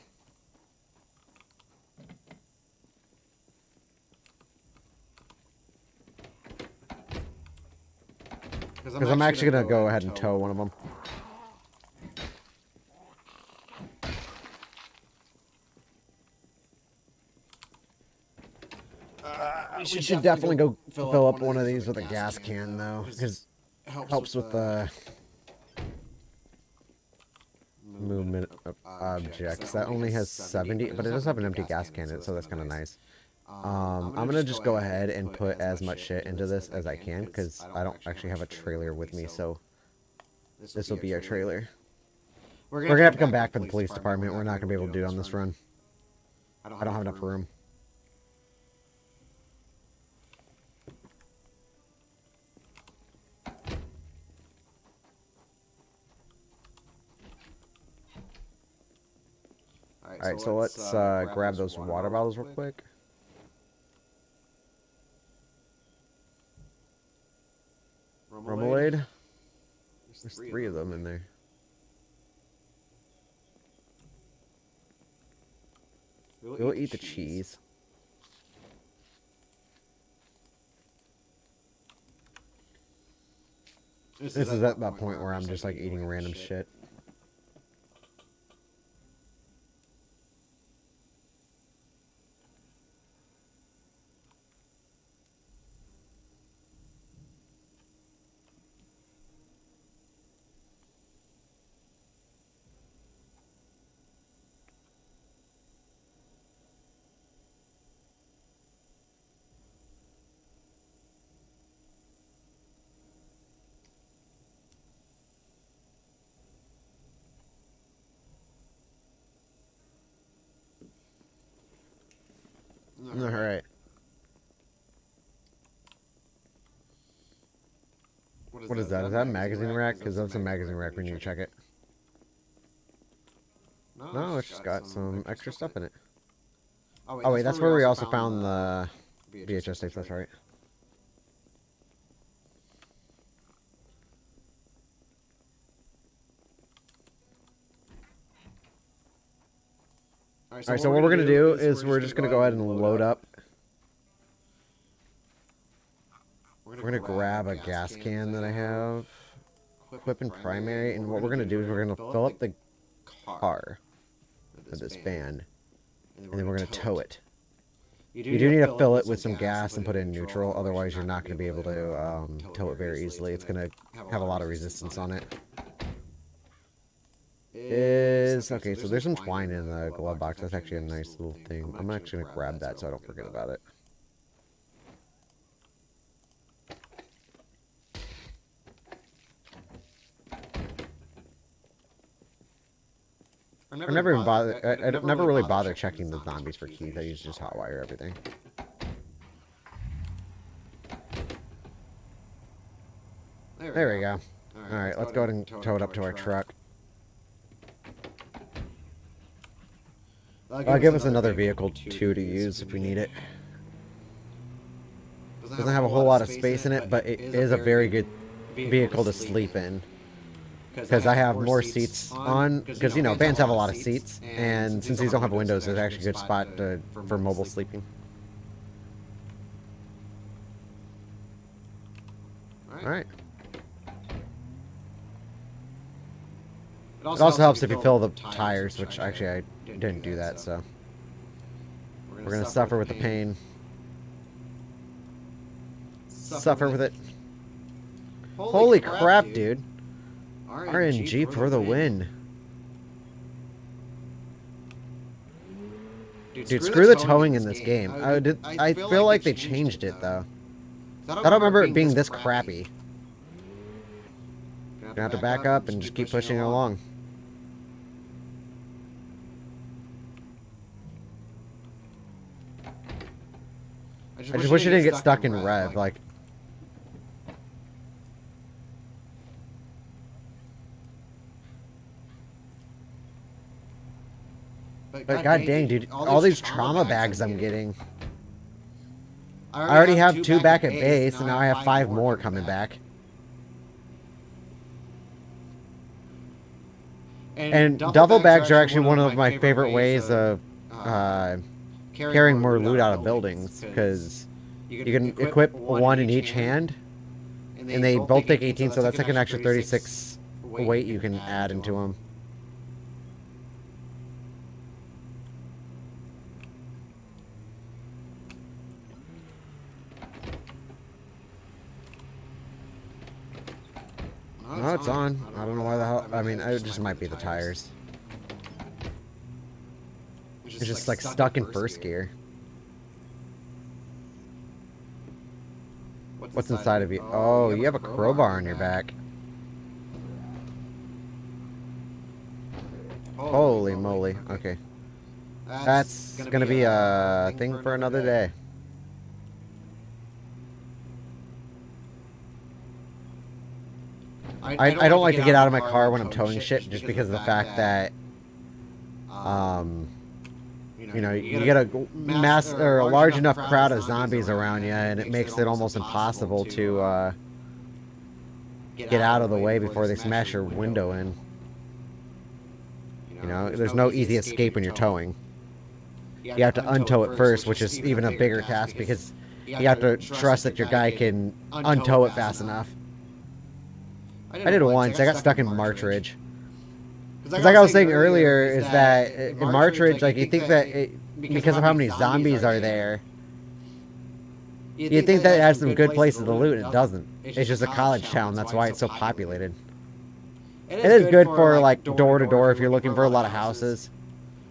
Because I'm actually gonna go ahead and tow one of them. We should definitely go fill up one of these with a gas can, though, because it helps with the movement of objects. That only has 70, but it does have an empty gas can in it, so that's kind of nice. I'm gonna just go ahead and put as much shit into this as I can, because I don't actually have a trailer with me, so this will be our trailer. We're gonna have to come back for the police department. We're not gonna be able to do it on this run. I don't have enough room. Alright, so let's grab those water bottles real quick. Remoulade? There's 3 of them in there. We'll eat the cheese. This is at that point where I'm just like eating random shit. Alright. What is that? Is that a magazine rack? Because that's a magazine rack. We need to check it. No, it's just got some extra stuff in it. Oh, wait, that's where we also found the VHS tapes. That's right. Alright, so what we're going to do is we're just going to go ahead and load up. We're going to grab a gas can that I have. Equip in primary. And what we're going to do is we're going to fill up the car with this van. And then we're going to tow it. You do need to fill it with some gas and put it in neutral. Otherwise, you're not going to be able to tow it very easily. It's going to have a lot of resistance on it. Okay, so there's some twine in the glove box. That's actually a nice little thing. I'm actually going to grab that so I don't forget about it. I never really bother checking the zombies for keys. I usually just hotwire everything. There we go. Alright, let's go ahead and tow it up to our truck. I'll give us another vehicle, too, to use if we need it. Doesn't have a whole lot of space in it, but it is a very good vehicle to sleep in. Because I have more seats on, because, you know, vans have a lot of seats, and since these don't have windows, it's actually a good spot for mobile sleeping. Alright. It also helps if you fill the tires, which actually I didn't do that, so we're going to suffer with the pain. Suffer with it. Holy crap, dude. RNG for the win. Dude, screw the towing in this game. I feel like they changed it, though. I don't remember it being this crappy. Gonna have to back up and just keep pushing it along. I just wish it didn't get stuck in rev, like... But god dang, dude, all these trauma bags I'm getting. I already have 2 back at base, and now I have 5 more coming back. And duffel bags are actually one of my favorite ways of carrying more loot out of buildings, because you can equip 1 in each hand, and they both take 18, so that's like an extra 36 weight you can add into them. No, it's on. I don't know why the hell. I mean, it just might be the tires. It's just like stuck in first gear. What's inside of you? Oh, you have a crowbar on your back. Holy moly. Okay. That's gonna be a thing for another day. I don't like to get out of my car when I'm towing shit, just because of the fact that, you know, you get a mass or a large enough crowd of zombies around you, and it makes it almost impossible to get out of the way before they smash your window in. You know, there's no easy escape when you're towing. You have to untow it first, which is even a bigger task, because you have to trust that your guy can untow it fast enough. I did it once. I got stuck in Marchridge. Because like I was saying earlier, is that in Marchridge, like, you think that because of how many zombies are there, you'd think that it has some good places to loot, and it doesn't. It's just a college town. That's why it's so populated. It is good for, like, door to door if you're looking for a lot of houses.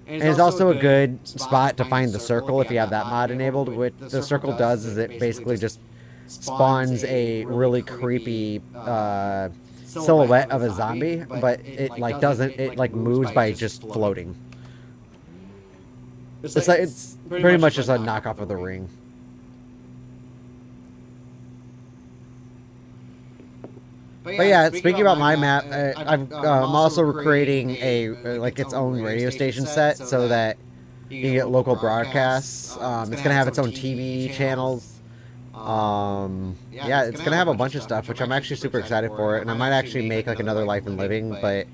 And it's also a good spot to find the circle if you have that mod enabled. What the circle does is it basically just spawns a really creepy silhouette of a zombie, but it like doesn't, it like moves by just floating. It's pretty much just a knockoff of the Ring. But yeah, speaking about my map, I'm also creating a like its own radio station set so that you get local broadcasts. It's gonna have its own TV channels. Yeah, it's gonna have a bunch of stuff, which I'm actually super excited for, and I might actually make like another Life and Living, but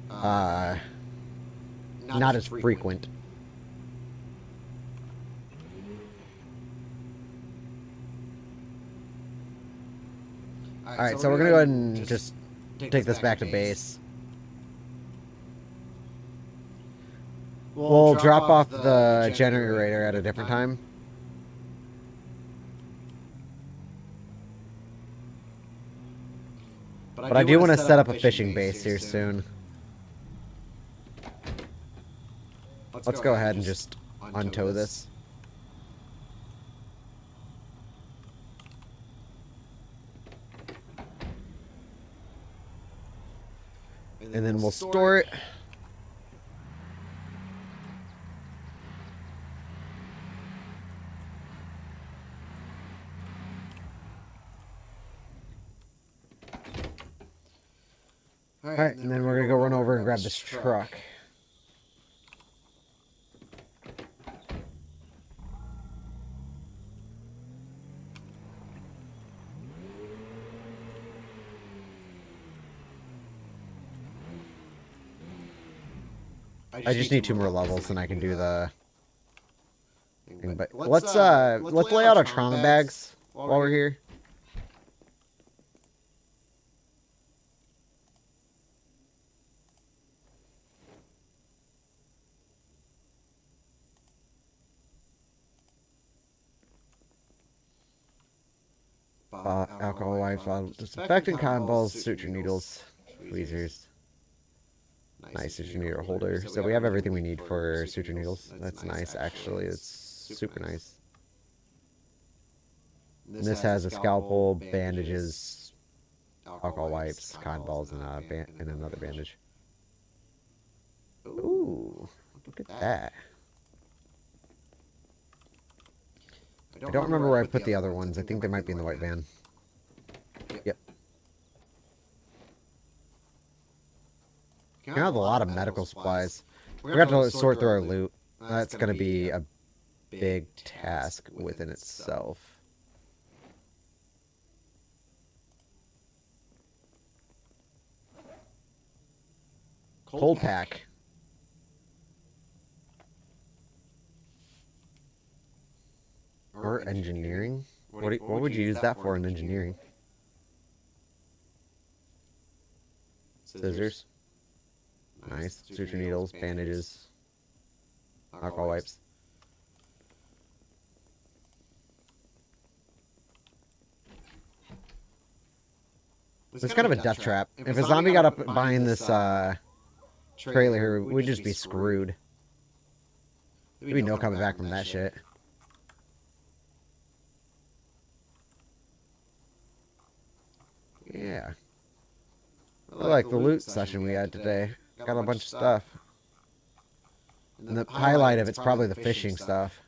uh, not as frequent. All right, so we're gonna go ahead and just take this back to base. We'll drop off the generator at a different time. But I do want to set up a fishing base here soon. Let's go ahead and just untow this. And then we'll store it. Alright, and then we're gonna go run over and grab this truck. I just need 2 more levels and I can do the thing. But let's lay out our trauma bags while we're here. Alcohol wipes, disinfectant, cotton balls, suture needles, tweezers. Nice suture needle holder. So we have everything we need for suture needles. That's nice, actually. It's super nice. And this has a scalpel, bandages, alcohol wipes, cotton balls, and another bandage. Ooh, look at that. I don't remember where I put the other ones. I think they might be in the white van. Yep. You have a lot of medical supplies. We're going to have to sort through our loot. That's going to be a big task within itself. Cold pack. Or engineering? What would you use that for in engineering? Scissors. Nice. Suture needles, bandages, alcohol wipes. It's kind of a death trap. If a zombie got up behind this trailer here, we'd just be screwed. There'd be no coming back from that shit. Yeah. I like the loot session we had today. Got a bunch of stuff. And the highlight of it's probably the fishing stuff.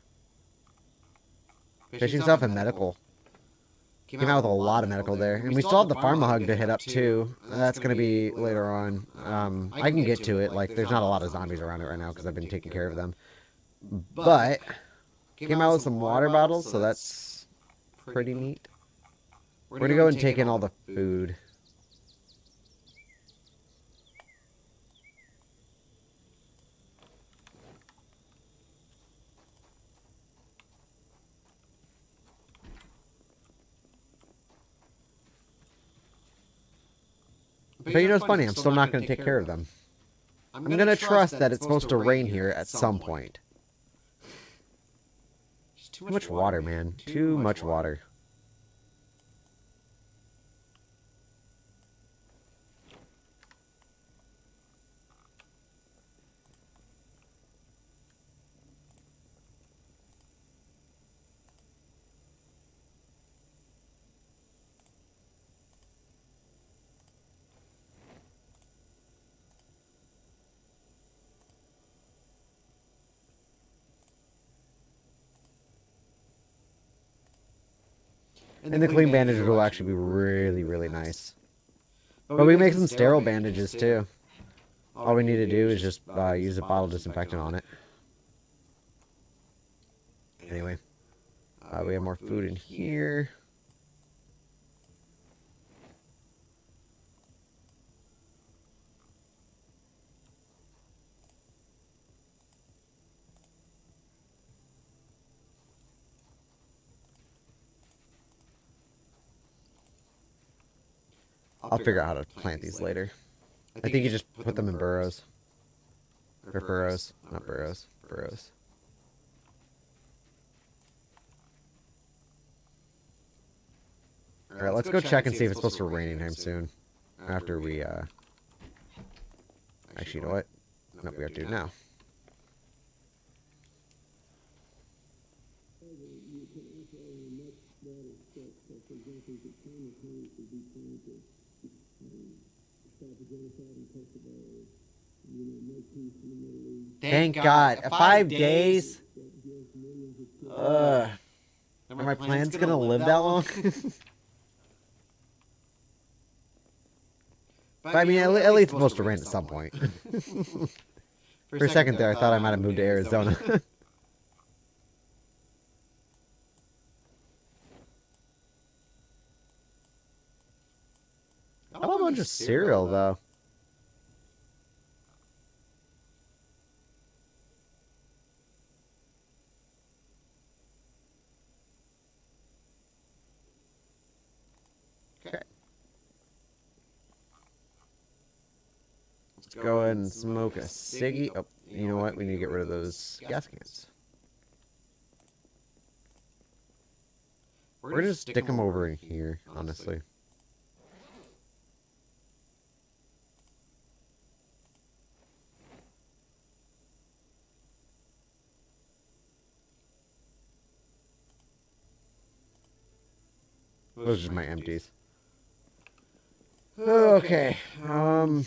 Fishing stuff and medical. Came out with a lot of medical there. And we still have the pharma to hit up too. That's going to be later on. I can get to it. Like, there's not a lot of zombies around it right now because I've been taking care of them. But came out with some water bottles, so that's pretty neat. We're going to go and take in all the food. But you know what's funny? I'm still not going to take care of them. I'm going to trust that it's supposed to rain here at some point. Too much water, man. Too much water. And the clean bandages will actually be really, really nice. But we can make some sterile bandages too. All we need to do is just use a bottle disinfectant on it. Anyway, we have more food in here. I'll figure out how to plant these later. I think you just put them in burrows. Or furrows. Not burrows. Burrows. Alright, let's go check and see if it's supposed to rain anytime soon. After we, Actually, you know what? No, we have to do it now. Thank God. 5 days? Ugh. Are my plants gonna live that long? But I mean, at least it's supposed to rain at some point. For a second there, I thought I might have moved to Arizona. I love a bunch of cereal, though. Okay. Let's go ahead and smoke a ciggy. Oh, you know what? We need to get rid of those gas cans. We're gonna just stick them over in here, honestly. Those are just my empties. Okay. I'm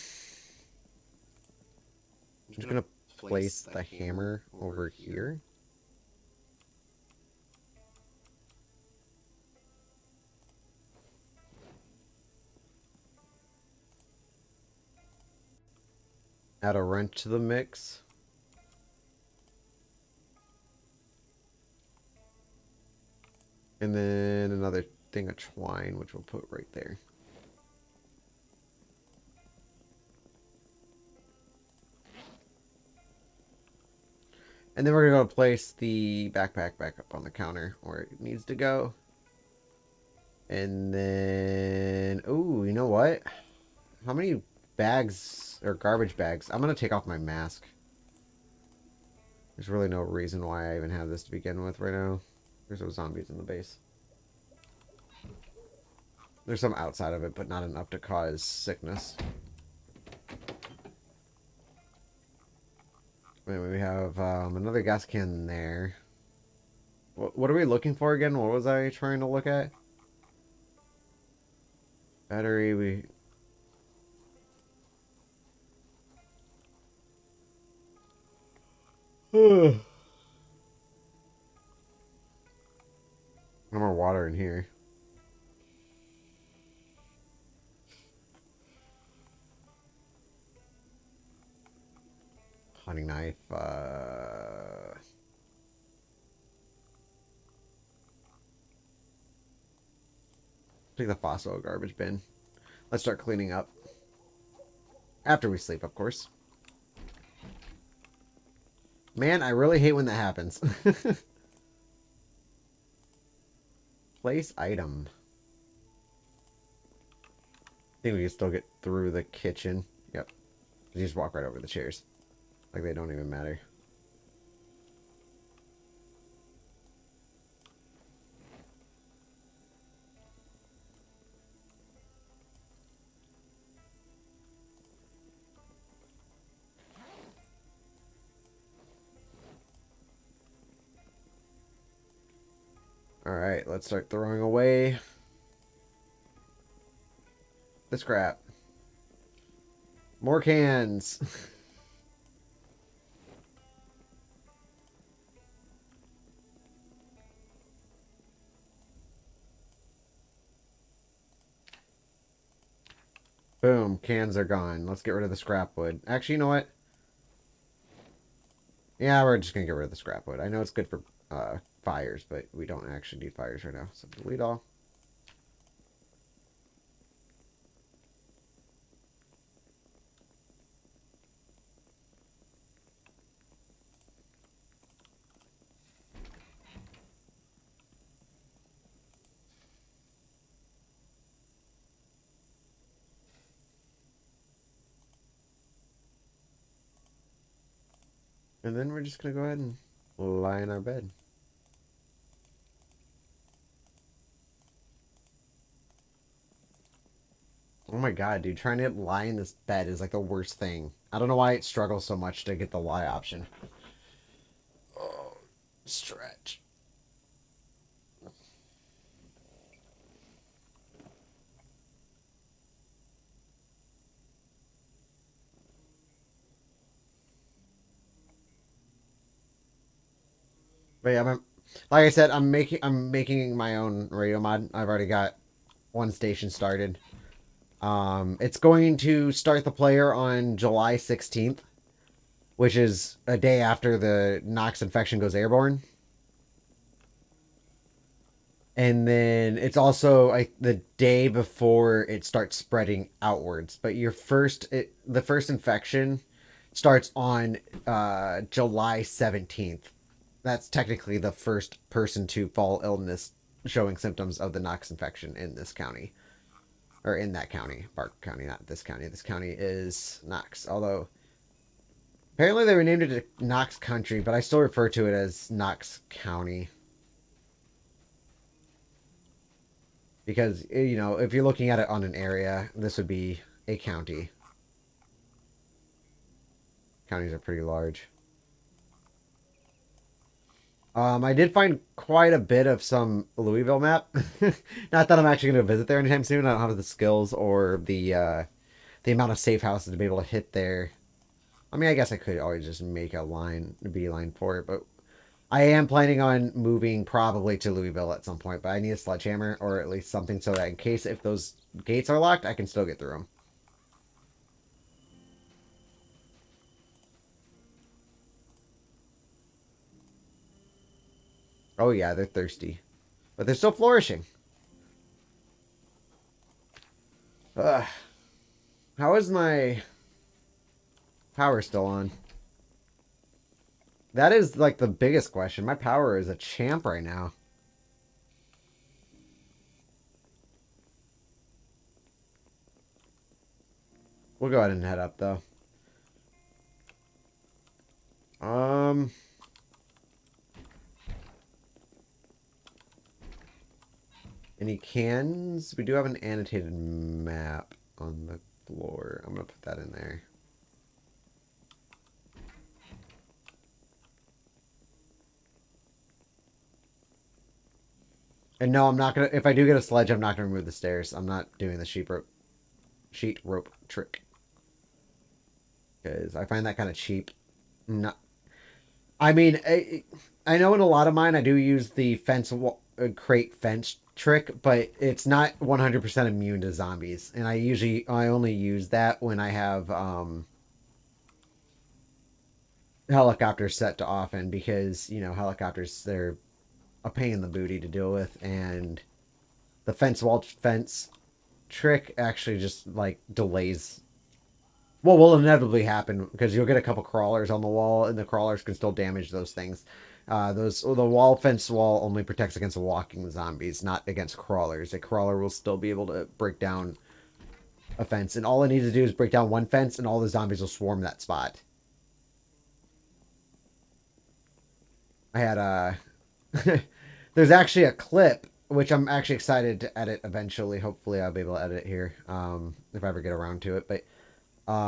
just gonna place the hammer over here. Add a wrench to the mix. And then another thing of twine, which we'll put right there. And then we're going to place the backpack back up on the counter where it needs to go. And then... Ooh, you know what? How many bags, or garbage bags? I'm going to take off my mask. There's really no reason why I even have this to begin with right now. There's no zombies in the base. There's some outside of it, but not enough to cause sickness. Anyway, we have another gas can there. What are we looking for again? What was I trying to look at? Battery, we... No more water in here. Hunting knife. Take the fossil garbage bin. Let's start cleaning up. After we sleep, of course. Man, I really hate when that happens. Place item. I think we can still get through the kitchen. Yep. You just walk right over the chairs. Like they don't even matter. Alright, let's start throwing away the scrap. More cans. Boom, cans are gone. Let's get rid of the scrap wood. Actually, you know what? Yeah, we're just gonna get rid of the scrap wood. I know it's good for fires, but we don't actually need fires right now. So delete all. And then we're just gonna go ahead and lie in our bed. Oh my god, dude, trying to lie in this bed is like the worst thing. I don't know why it struggles so much to get the lie option. Oh, stretch. But yeah, like I said, I'm making my own radio mod. I've already got one station started. It's going to start the player on July 16th, which is a day after the Nox infection goes airborne. And then it's also like the day before it starts spreading outwards. But the first infection starts on July 17th. That's technically the first person to fall illness showing symptoms of the Knox infection in this county. Or in that county. Bark County, not this county. This county is Knox. Although, apparently they renamed it to Knox Country, but I still refer to it as Knox County. Because, if you're looking at it on an area, this would be a county. Counties are pretty large. I did find quite a bit of some Louisville map. Not that I'm actually going to visit there anytime soon. I don't have the skills or the amount of safe houses to be able to hit there. I mean, I guess I could always just make a beeline for it, but I am planning on moving probably to Louisville at some point. But I need a sledgehammer or at least something so that in case if those gates are locked, I can still get through them. Oh yeah, they're thirsty, but they're still flourishing. Ugh. How is my power still on? That is like the biggest question. My power is a champ right now. We'll go ahead and head up though. Um, any cans? We do have an annotated map on the floor. I'm gonna put that in there. And no, I'm not gonna. If I do get a sledge, I'm not gonna remove the stairs. I'm not doing the sheet rope trick because I find that kind of cheap. Not. I mean, I know in a lot of mine I do use the crate fence trick, but it's not 100% immune to zombies, and I only use that when I have helicopters set to often because helicopters they're a pain in the booty to deal with, and the fence trick actually just like delays what will inevitably happen because you'll get a couple crawlers on the wall and the crawlers can still damage those things. The fence wall only protects against walking zombies, not against crawlers. A crawler will still be able to break down a fence, and all it needs to do is break down one fence, and all the zombies will swarm that spot. I had there's actually a clip which I'm actually excited to edit eventually. Hopefully, I'll be able to edit it here if I ever get around to it. But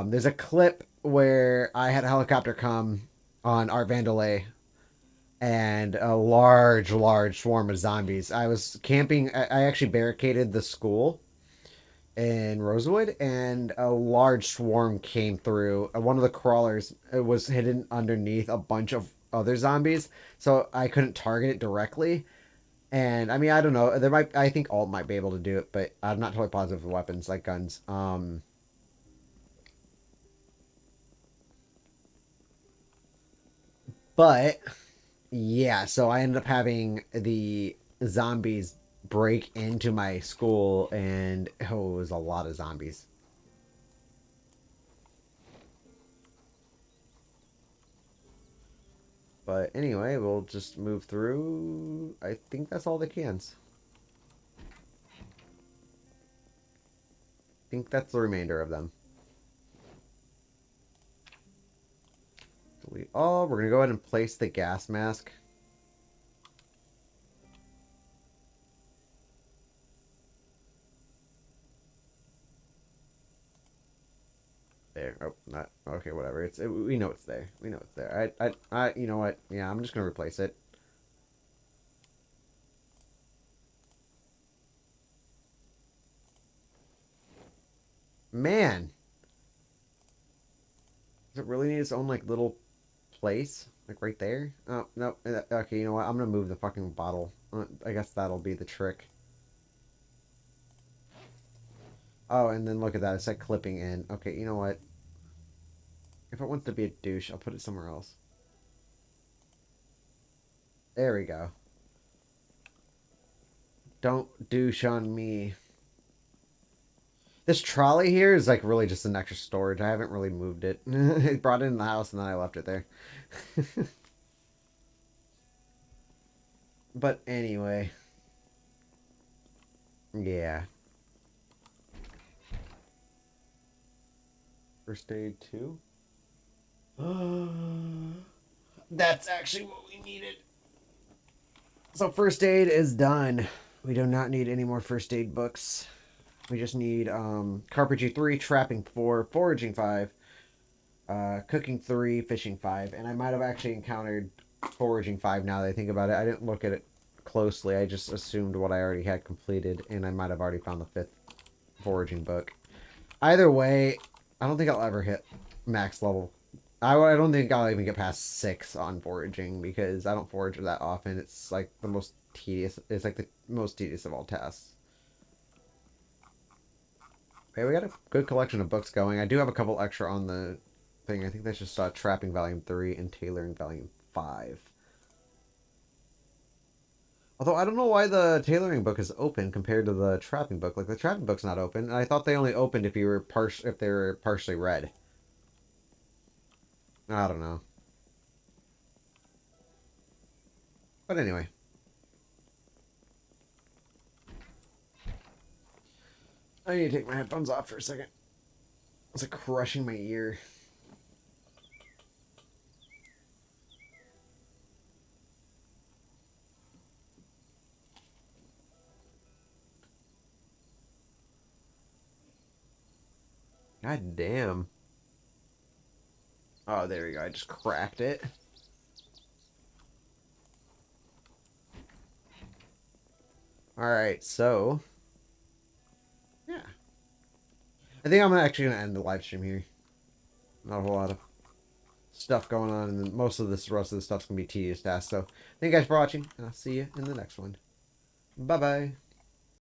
there's a clip where I had a helicopter come on Art Vandelay and a large, large swarm of zombies. I was camping. I actually barricaded the school in Rosewood, and a large swarm came through. One of the crawlers was hidden underneath a bunch of other zombies, so I couldn't target it directly. And I mean, I don't know. I think Alt might be able to do it, but I'm not totally positive with weapons like guns. But yeah, so I ended up having the zombies break into my school, and oh, it was a lot of zombies. But anyway, we'll just move through. I think that's all the cans. I think that's the remainder of them. Delete all. We're going to go ahead and place the gas mask. There. Oh, not okay. Whatever. We know it's there. We know it's there. You know what? Yeah, I'm just gonna replace it. Man, does it really need its own like little place, like right there? Oh no. Okay, you know what? I'm gonna move the fucking bottle. I guess that'll be the trick. Oh, and then look at that. It said clipping in. Okay, you know what? If it wants to be a douche, I'll put it somewhere else. There we go. Don't douche on me. This trolley here is like really just an extra storage. I haven't really moved it. I brought it in the house and then I left it there. But anyway, yeah. First aid too. That's actually what we needed. So first aid is done. We do not need any more first aid books. We just need carpentry 3, trapping 4, foraging 5, cooking 3, fishing 5, and I might have actually encountered foraging 5 now that I think about it. I didn't look at it closely. I just assumed what I already had completed, and I might have already found the 5th foraging book. Either way, I don't think I'll ever hit max level. I don't think I'll even get past 6 on foraging because I don't forage that often. It's like the most tedious. It's like the most tedious of all tasks. Okay, we got a good collection of books going. I do have a couple extra on the thing. I think that's just Trapping Volume 3 and Tailoring Volume 5. Although I don't know why the tailoring book is open compared to the trapping book. Like the trapping book's not open. And I thought they only opened if you were if they were partially read. I don't know. But anyway. I need to take my headphones off for a second. It's like crushing my ear. God damn. Oh, there we go. I just cracked it. Alright, so... yeah. I think I'm actually going to end the live stream here. Not a whole lot of stuff going on, and then most of this rest of the stuff's going to be tedious tasks. So, thank you guys for watching, and I'll see you in the next one. Bye-bye.